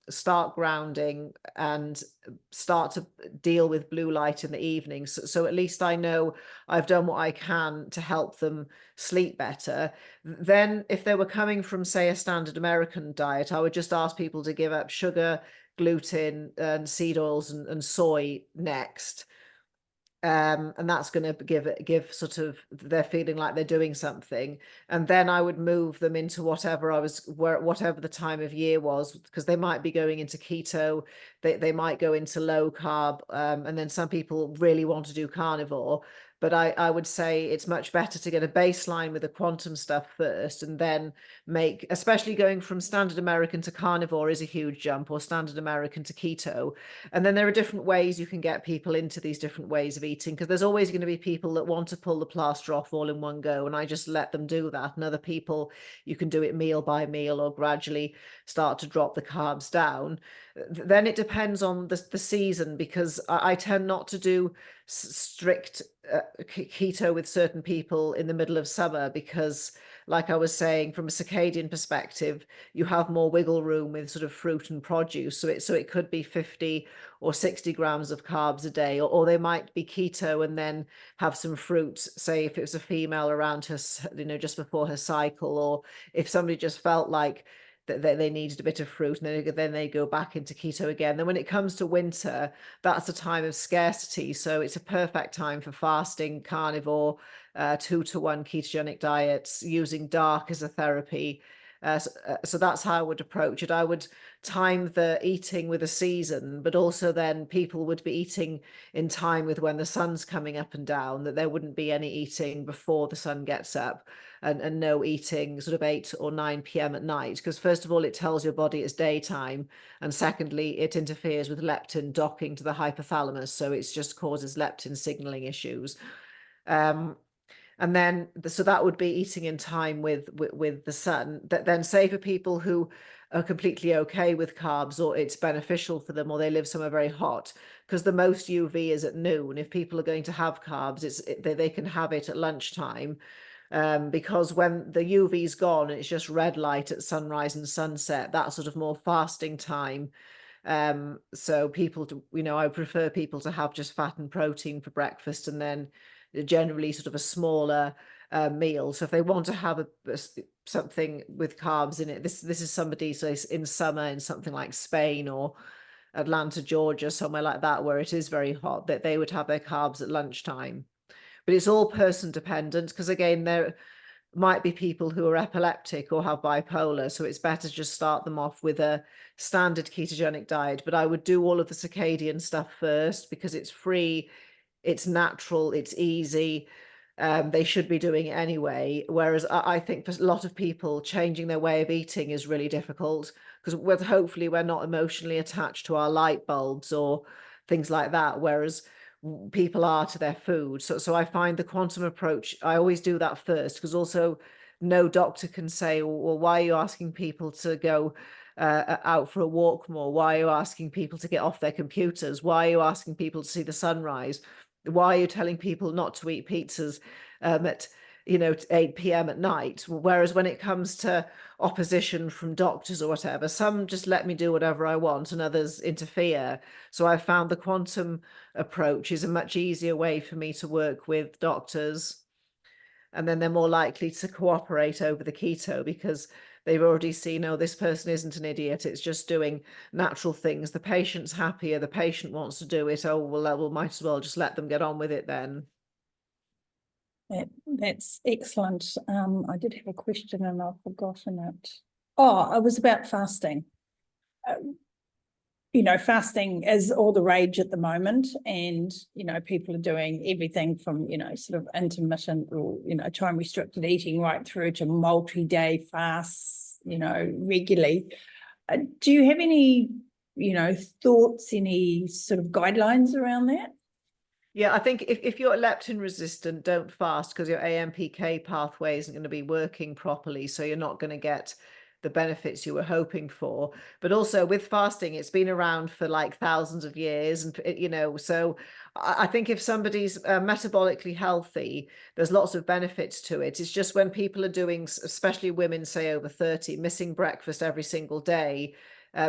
start grounding, and start to deal with blue light in the evening. So at least I know I've done what I can to help them sleep better. Then if they were coming from, say, a standard American diet, I would just ask people to give up sugar, gluten, and seed oils and soy next. And that's going to give sort of, they're feeling like they're doing something. And then I would move them into whatever the time of year was, because they might be going into keto, they might go into low carb, and then some people really want to do carnivore. But I would say it's much better to get a baseline with the quantum stuff first, and then especially going from standard American to carnivore is a huge jump, or standard American to keto. And then there are different ways you can get people into these different ways of eating, because there's always going to be people that want to pull the plaster off all in one go, and I just let them do that. And other people, you can do it meal by meal or gradually start to drop the carbs down. then it depends on the season, because I tend not to do strict keto with certain people in the middle of summer, because like I was saying, from a circadian perspective, you have more wiggle room with sort of fruit and produce. So it could be 50 or 60 grams of carbs a day, or they might be keto and then have some fruit, say if it was a female around her, just before her cycle, or if somebody just felt like that they needed a bit of fruit, and then they go back into keto again. Then when it comes to winter, that's a time of scarcity. So it's a perfect time for fasting, carnivore, 2-to-1 ketogenic diets, using dark as a therapy. So that's how I would approach it. I would time the eating with a season, but also then people would be eating in time with when the sun's coming up and down, that there wouldn't be any eating before the sun gets up, and no eating sort of 8 or 9 p.m. at night, because first of all, it tells your body it's daytime, and secondly, it interferes with leptin docking to the hypothalamus, so it just causes leptin signaling issues. And then, so that would be eating in time with the sun. That then, say for people who are completely okay with carbs, or it's beneficial for them, or they live somewhere very hot, because the most UV is at noon. If people are going to have carbs, they can have it at lunchtime, because when the UV's gone, it's just red light at sunrise and sunset, that sort of more fasting time. So people, I prefer people to have just fat and protein for breakfast, and then generally sort of a smaller meal. So if they want to have something with carbs in it, this is somebody, so in summer in something like Spain or Atlanta, Georgia, somewhere like that, where it is very hot, that they would have their carbs at lunchtime. But it's all person dependent, because again, there might be people who are epileptic or have bipolar, so it's better to just start them off with a standard ketogenic diet. But I would do all of the circadian stuff first, because it's free, it's natural, it's easy. They should be doing it anyway. Whereas I think for a lot of people, changing their way of eating is really difficult, because hopefully we're not emotionally attached to our light bulbs or things like that, whereas people are to their food. So I find the quantum approach, I always do that first, because also no doctor can say, well, why are you asking people to go out for a walk more? Why are you asking people to get off their computers? Why are you asking people to see the sunrise? Why are you telling people not to eat pizzas at 8 p.m. at night? Whereas when it comes to opposition from doctors or whatever, some just let me do whatever I want and others interfere. So I found the quantum approach is a much easier way for me to work with doctors, and then they're more likely to cooperate over the keto, because they've already seen, oh, this person isn't an idiot, it's just doing natural things. The patient's happier, the patient wants to do it. Oh, well, might as well just let them get on with it then. That's excellent. I did have a question and I've forgotten it. Oh, it was about fasting. Fasting is all the rage at the moment, and, people are doing everything from, sort of intermittent or, time restricted eating right through to multi-day fasts, regularly. Do you have any, thoughts, any sort of guidelines around that? Yeah, I think if you're leptin resistant, don't fast, because your AMPK pathway isn't going to be working properly. So you're not going to get the benefits you were hoping for. But also with fasting, it's been around for like thousands of years. And, so I think if somebody's metabolically healthy, there's lots of benefits to it. It's just when people are doing, especially women, say over 30, missing breakfast every single day,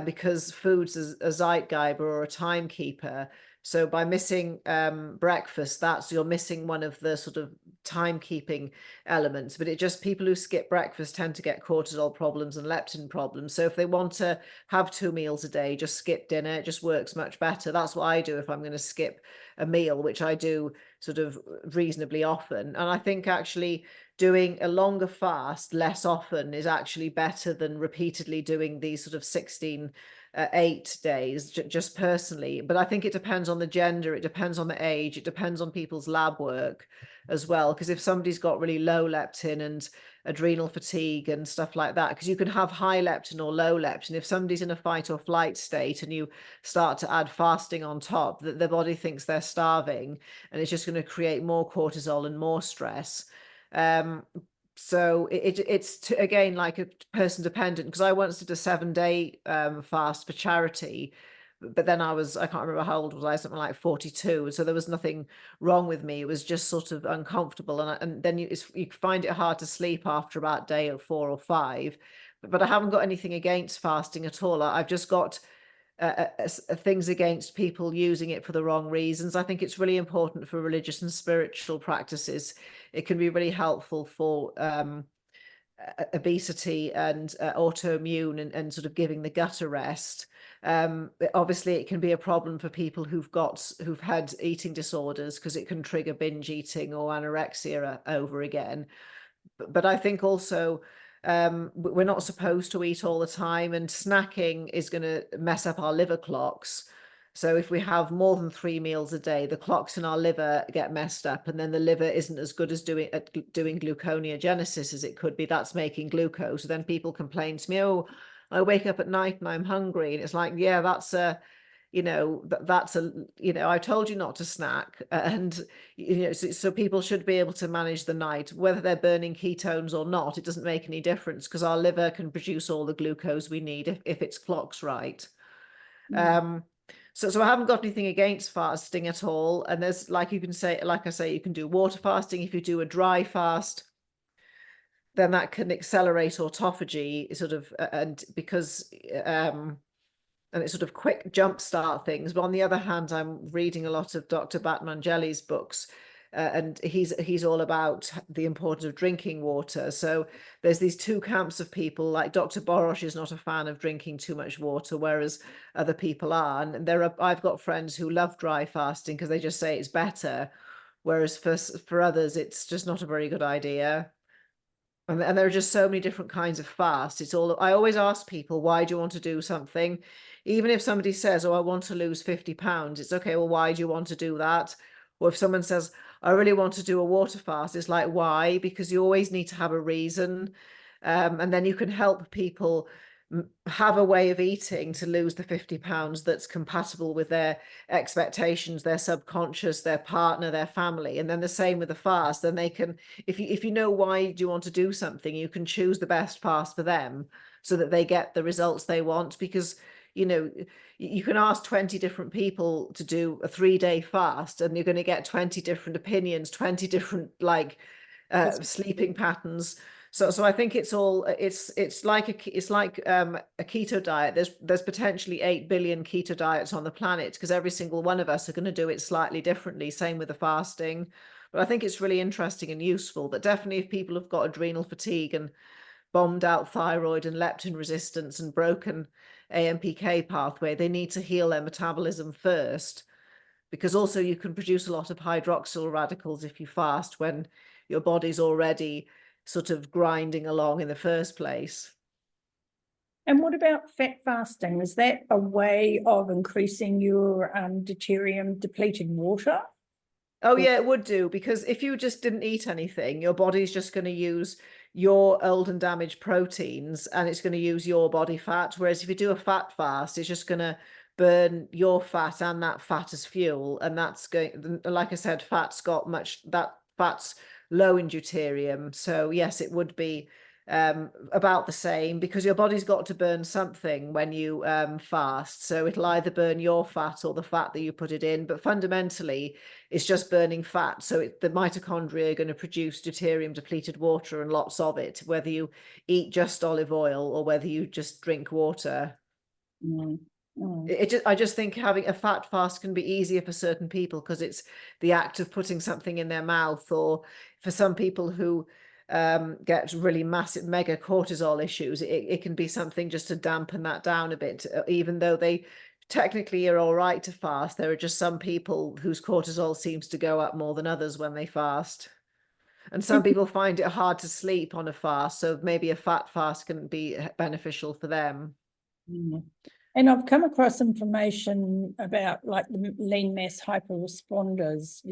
because food's a zeitgeber or a timekeeper. So by missing breakfast, you're missing one of the sort of timekeeping elements. But people who skip breakfast tend to get cortisol problems and leptin problems. So if they want to have 2 meals a day, just skip dinner. It just works much better. That's what I do if I'm going to skip a meal, which I do sort of reasonably often. And I think actually doing a longer fast less often is actually better than repeatedly doing these sort of 16 8 days, just personally. But I think it depends on the gender, it depends on the age, it depends on people's lab work as well. Because if somebody's got really low leptin and adrenal fatigue and stuff like that, because you can have high leptin or low leptin. If somebody's in a fight or flight state and you start to add fasting on top, that their body thinks they're starving, and it's just going to create more cortisol and more stress. So again, like a person dependent, because I once did a 7-day fast for charity, but then I can't remember how old was I, something like 42. So there was nothing wrong with me. It was just sort of uncomfortable. And then you find it hard to sleep after about day or 4 or 5. But I haven't got anything against fasting at all. I've just got things against people using it for the wrong reasons. I think it's really important for religious and spiritual practices. It can be really helpful for obesity and autoimmune and sort of giving the gut a rest. Obviously, it can be a problem for people who've had eating disorders, because it can trigger binge eating or anorexia over again. But I think also we're not supposed to eat all the time, and snacking is going to mess up our liver clocks. So if we have more than 3 meals a day, the clocks in our liver get messed up, and then the liver isn't as good as doing gluconeogenesis as it could be. That's making glucose. So then people complain to me, oh, I wake up at night and I'm hungry. And it's like, yeah, that's a, I told you not to snack. And, so people should be able to manage the night, whether they're burning ketones or not. It doesn't make any difference, because our liver can produce all the glucose we need if its clock's right. So I haven't got anything against fasting at all. And there's, like I say, you can do water fasting. If you do a dry fast, then that can accelerate autophagy, sort of, and because and it sort of quick jumpstart things. But on the other hand, I'm reading a lot of Dr. Batmangelli's books, and he's all about the importance of drinking water. So there's these two camps of people. Like Dr. Borosh is not a fan of drinking too much water, whereas other people are. And I've got friends who love dry fasting because they just say it's better, whereas for others it's just not a very good idea. And there are just so many different kinds of fast. I always ask people, why do you want to do something? Even if somebody says, oh, I want to lose 50 pounds, it's okay, well, why do you want to do that? Or if someone says, I really want to do a water fast, it's like, why? Because you always need to have a reason. And then you can help people have a way of eating to lose the 50 pounds that's compatible with their expectations, their subconscious, their partner, their family. And then the same with the fast. Then they can, if you know why do you want to do something, you can choose the best fast for them so that they get the results they want. Because you can ask 20 different people to do a 3-day fast, and you're going to get 20 different opinions, 20 different sleeping patterns. So I think it's like a keto diet. There's potentially 8 billion keto diets on the planet, because every single one of us are going to do it slightly differently. Same with the fasting. But I think it's really interesting and useful. But definitely, if people have got adrenal fatigue and bombed out thyroid and leptin resistance and broken AMPK pathway, they need to heal their metabolism first, because also you can produce a lot of hydroxyl radicals if you fast when your body's already sort of grinding along in the first place. And what about fat fasting? Is that a way of increasing your deuterium depleted water? Oh yeah, it would do, because if you just didn't eat anything, your body's just going to use your old and damaged proteins, and it's going to use your body fat. Whereas if you do a fat fast, it's just going to burn your fat and that fat as fuel. And that's going, like I said, fat's low in deuterium. So yes, it would be about the same, because your body's got to burn something when you fast. So it'll either burn your fat or the fat that you put it in, but fundamentally it's just burning fat. So the mitochondria are going to produce deuterium depleted water, and lots of it, whether you eat just olive oil or whether you just drink water. I just think having a fat fast can be easier for certain people, because it's the act of putting something in their mouth, or for some people who get really massive mega cortisol issues, it can be something just to dampen that down a bit. Even though they technically are all right to fast, there are just some people whose cortisol seems to go up more than others when they fast. And some people find it hard to sleep on a fast, so maybe a fat fast can be beneficial for them. And I've come across information about like the lean mass hyper-responders,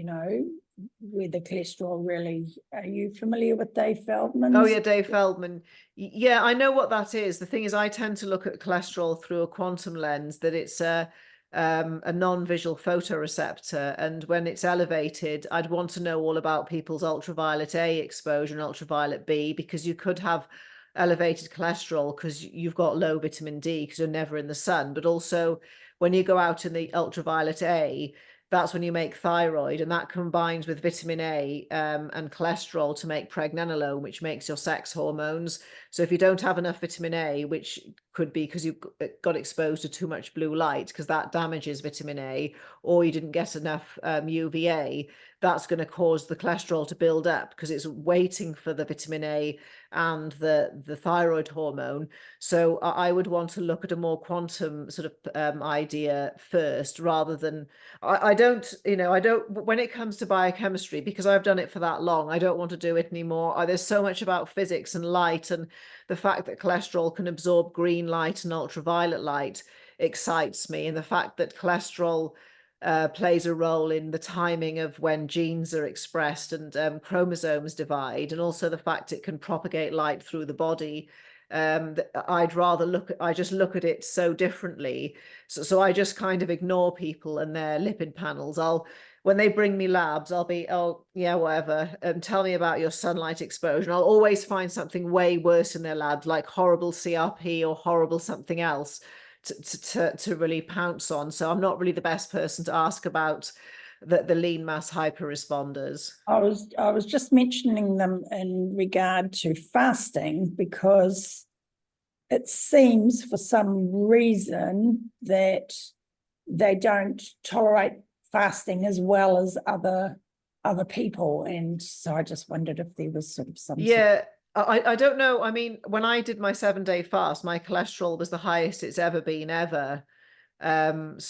where the cholesterol really, are you familiar with Dave Feldman? Oh yeah, Dave Feldman. Yeah, I know what that is. The thing is, I tend to look at cholesterol through a quantum lens, that it's a non-visual photoreceptor, and when it's elevated, I'd want to know all about people's ultraviolet A exposure and ultraviolet B, because you could have elevated cholesterol because you've got low vitamin D because you're never in the sun. But also when you go out in the ultraviolet A, that's when you make thyroid, and that combines with vitamin A and cholesterol to make pregnenolone, which makes your sex hormones. So if you don't have enough vitamin A, which could be because you got exposed to too much blue light, because that damages vitamin A, or you didn't get enough UVA, that's going to cause the cholesterol to build up because it's waiting for the vitamin A and the thyroid hormone. So I would want to look at a more quantum sort of idea first, rather than I don't, when it comes to biochemistry, because I've done it for that long, I don't want to do it anymore. There's so much about physics and light, and the fact that cholesterol can absorb green light and ultraviolet light excites me. And the fact that cholesterol plays a role in the timing of when genes are expressed and chromosomes divide, and also the fact it can propagate light through the body. I just look at it so differently. So I just kind of ignore people and their lipid panels. When they bring me labs, I'll be, oh yeah, whatever. Tell me about your sunlight exposure. And I'll always find something way worse in their labs, like horrible CRP or horrible something else to really pounce on. So I'm not really the best person to ask about the lean mass hyperresponders. I was just mentioning them in regard to fasting, because it seems for some reason that they don't tolerate fasting as well as other people, and so I just wondered if there was sort of some I don't know. I mean, when I did my 7-day fast, my cholesterol was the highest it's ever been ever. And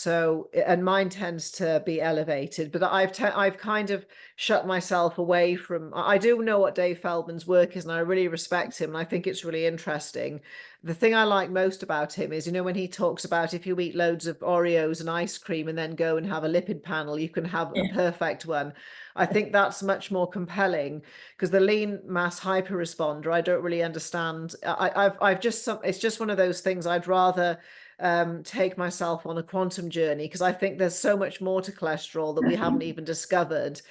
mine tends to be elevated, but I've kind of shut myself away from. I do know what Dave Feldman's work is, and I really respect him, and I think it's really interesting. The thing I like most about him is, when he talks about if you eat loads of Oreos and ice cream and then go and have a lipid panel, you can have a perfect one. I think that's much more compelling, because the lean mass hyperresponder, I don't really understand. It's just one of those things. I'd rather take myself on a quantum journey, because I think there's so much more to cholesterol that we haven't even discovered.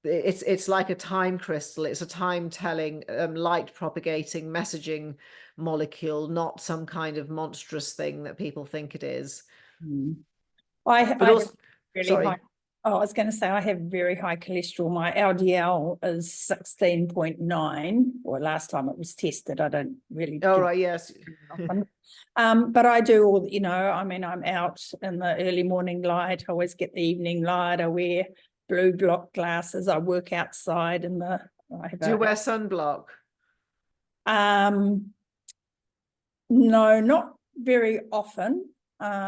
It's like a time crystal. It's a time telling, light propagating messaging molecule, not some kind of monstrous thing that people think it is. I But also, have really sorry. high. Oh, I was going to say I have very high cholesterol. My LDL is 16.9, or last time it was tested. I don't really. Oh, right, yes. But I do all, I mean, I'm out in the early morning light. I always get the evening light. I wear blue block glasses. I work outside in the. Do you wear sunblock? No, not very often.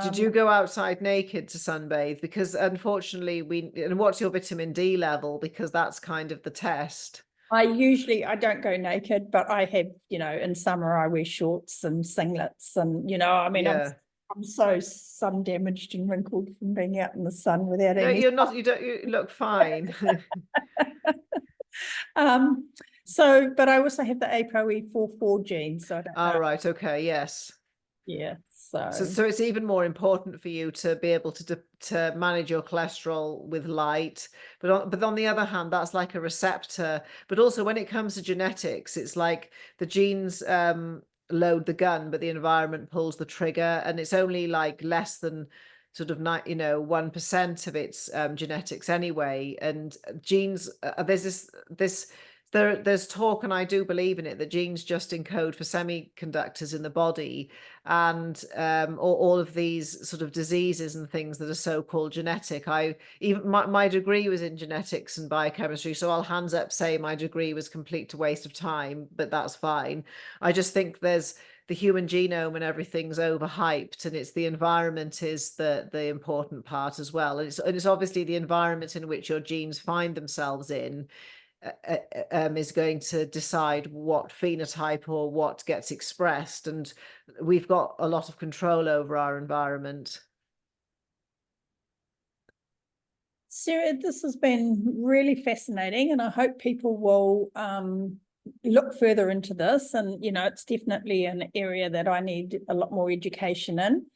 Did you go outside naked to sunbathe? Because unfortunately and what's your vitamin D level? Because that's kind of the test. I don't go naked, but I have, in summer I wear shorts and singlets, and, I mean, Yeah. I'm so sun damaged and wrinkled from being out in the sun without No, any. you're not, you look fine. But I also have the ApoE44 gene, so I don't know. All right, okay, yes. Yeah. So it's even more important for you to be able to manage your cholesterol with light. But on the other hand, that's like a receptor. But also when it comes to genetics, it's like the genes load the gun, but the environment pulls the trigger, and it's only like less than sort of 1% of its genetics anyway. And genes, there's talk, and I do believe in it, that genes just encode for semiconductors in the body, and all of these sort of diseases and things that are so-called genetic. My degree was in genetics and biochemistry, so I'll hands up say my degree was complete waste of time, but that's fine. I just think there's the human genome and everything's overhyped, and it's the environment is the important part as well. And it's obviously the environment in which your genes find themselves in is going to decide what phenotype or what gets expressed, and we've got a lot of control over our environment. Sarah, this has been really fascinating, and I hope people will look further into this, and it's definitely an area that I need a lot more education in.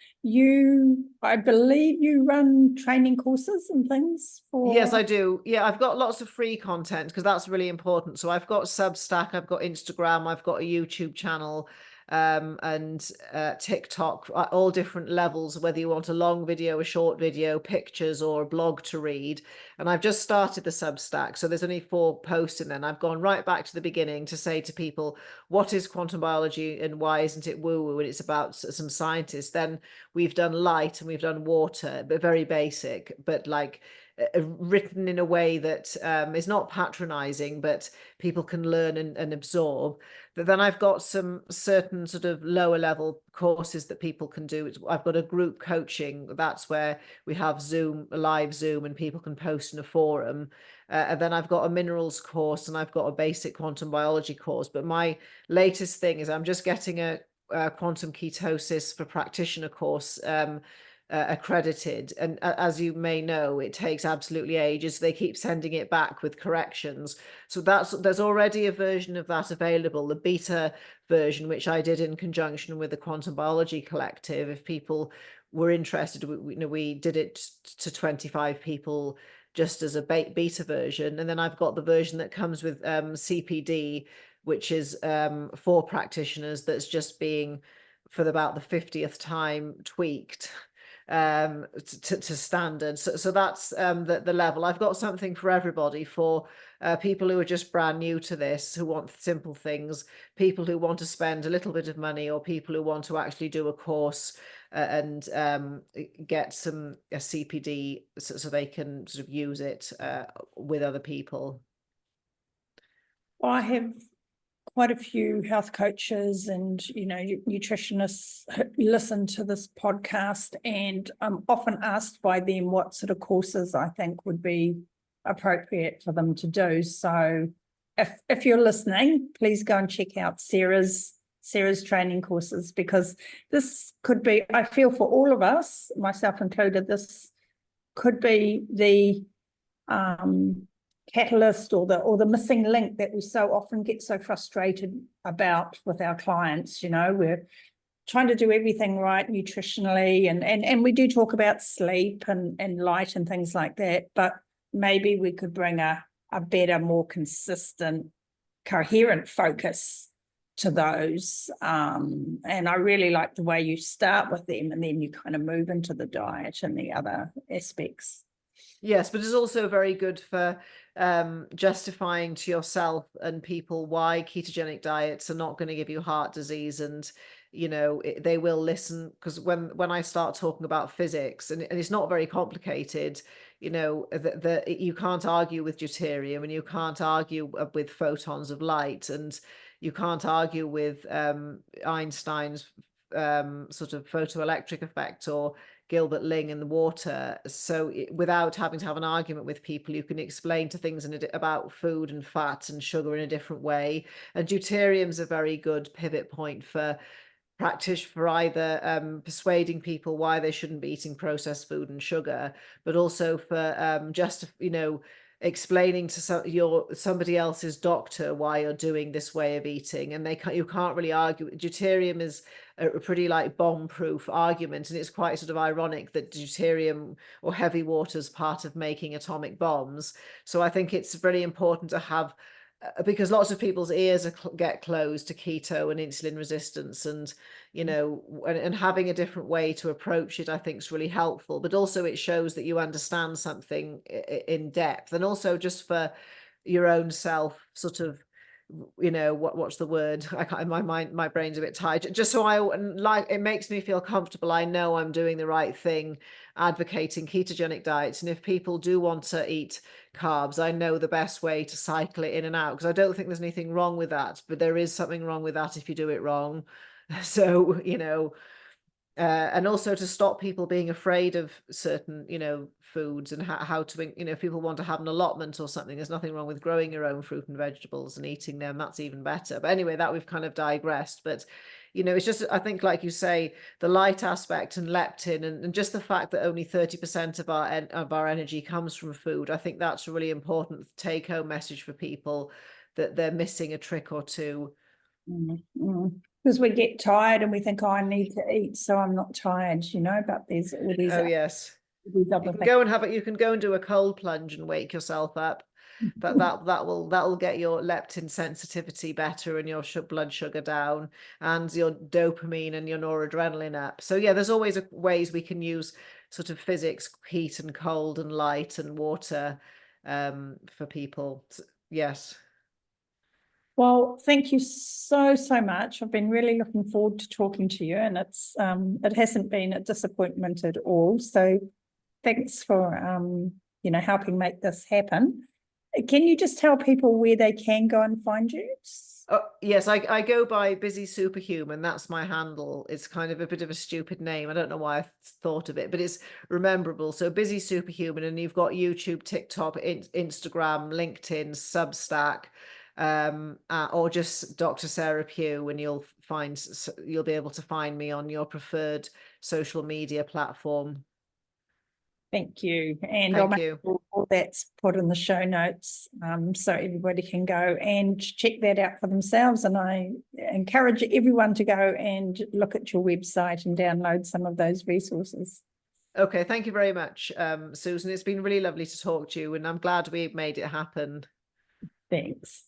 I believe you run training courses and things for. Yes, I do. Yeah, I've got lots of free content because that's really important. So I've got Substack, I've got Instagram, I've got a YouTube channel, and TikTok, all different levels, whether you want a long video, a short video, pictures, or a blog to read. And I've just started the Substack, so there's only 4 posts in there. And I've gone right back to the beginning to say to people, what is quantum biology and why isn't it woo-woo? And it's about some scientists. Then we've done light and we've done water, but very basic, but like written in a way that is not patronizing, but people can learn and absorb. But then I've got some certain sort of lower level courses that people can do. I've got a group coaching. That's where we have Zoom, a live Zoom, and people can post in a forum. And then I've got a minerals course and I've got a basic quantum biology course. But my latest thing is I'm just getting a quantum ketosis for practitioner course accredited, and as you may know, it takes absolutely ages. They keep sending it back with corrections, so there's already a version of that available, the beta version, which I did in conjunction with the Quantum Biology Collective. If people were interested, we did it to 25 people just as a beta version, and then I've got the version that comes with CPD, which is for practitioners, that's just being for about the 50th time tweaked to standards. So that's the level. I've got something for everybody, for people who are just brand new to this, who want simple things, people who want to spend a little bit of money, or people who want to actually do a course and get some CPD so they can sort of use it with other people. I have quite a few health coaches and nutritionists listen to this podcast, and I'm often asked by them what sort of courses I think would be appropriate for them to do. So if you're listening, please go and check out Sarah's training courses, because this could be, I feel, for all of us, myself included, this could be the catalyst or the missing link that we so often get so frustrated about with our clients. We're trying to do everything right nutritionally, and we do talk about sleep and light and things like that, but maybe we could bring a better, more consistent, coherent focus to those. And I really like the way you start with them and then you kind of move into the diet and the other aspects. Yes, but it's also very good for justifying to yourself and people why ketogenic diets are not going to give you heart disease. And they will listen, because when I start talking about physics, and it's not very complicated, that you can't argue with deuterium, and you can't argue with photons of light, and you can't argue with Einstein's sort of photoelectric effect, or Gilbert Ling in the water. So without having to have an argument with people, you can explain to things about food and fat and sugar in a different way. And deuterium is a very good pivot point for practice, for either persuading people why they shouldn't be eating processed food and sugar, but also for just explaining to somebody else's doctor why you're doing this way of eating. And you can't really argue. Deuterium is a pretty bomb-proof argument, and it's quite sort of ironic that deuterium or heavy water is part of making atomic bombs. So I think it's really important to have, because lots of people's ears get closed to keto and insulin resistance, and and having a different way to approach it, I think, is really helpful. But also it shows that you understand something in depth, and also just for your own self, sort of, what's the word? I can't. My brain's a bit tired. Just so it makes me feel comfortable. I know I'm doing the right thing, advocating ketogenic diets, and if people do want to eat carbs, I know the best way to cycle it in and out, because I don't think there's anything wrong with that, but there is something wrong with that if you do it wrong. So and also to stop people being afraid of certain foods, and how to if people want to have an allotment or something, there's nothing wrong with growing your own fruit and vegetables and eating them. That's even better. But anyway, that we've kind of digressed. But it's just, I think, like you say, the light aspect and leptin, and just the fact that only 30% of our energy comes from food. I think that's a really important take-home message for people, that they're missing a trick or two. Because we get tired and we think, oh, I need to eat, so I'm not tired, you know, but there's all these, Oh yes, these you other can things. go and have it. You can go and do a cold plunge and wake yourself up. That'll get your leptin sensitivity better and your blood sugar down and your dopamine and your noradrenaline up. So yeah, there's always ways we can use sort of physics, heat and cold and light and water for people. Yes. Well, thank you so much. I've been really looking forward to talking to you, and it hasn't been a disappointment at all. So thanks for helping make this happen. Can you just tell people where they can go and find you? Oh, yes, I go by Busy Superhuman. That's my handle. It's kind of a bit of a stupid name. I don't know why I thought of it, but it's rememberable. So Busy Superhuman, and you've got YouTube, TikTok, Instagram, LinkedIn, Substack, or just Dr. Sarah Pugh, and you'll be able to find me on your preferred social media platform. Thank you. And Thank you. All that's put in the show notes, so everybody can go and check that out for themselves. And I encourage everyone to go and look at your website and download some of those resources. Okay, thank you very much, Susan. It's been really lovely to talk to you, and I'm glad we made it happen. Thanks.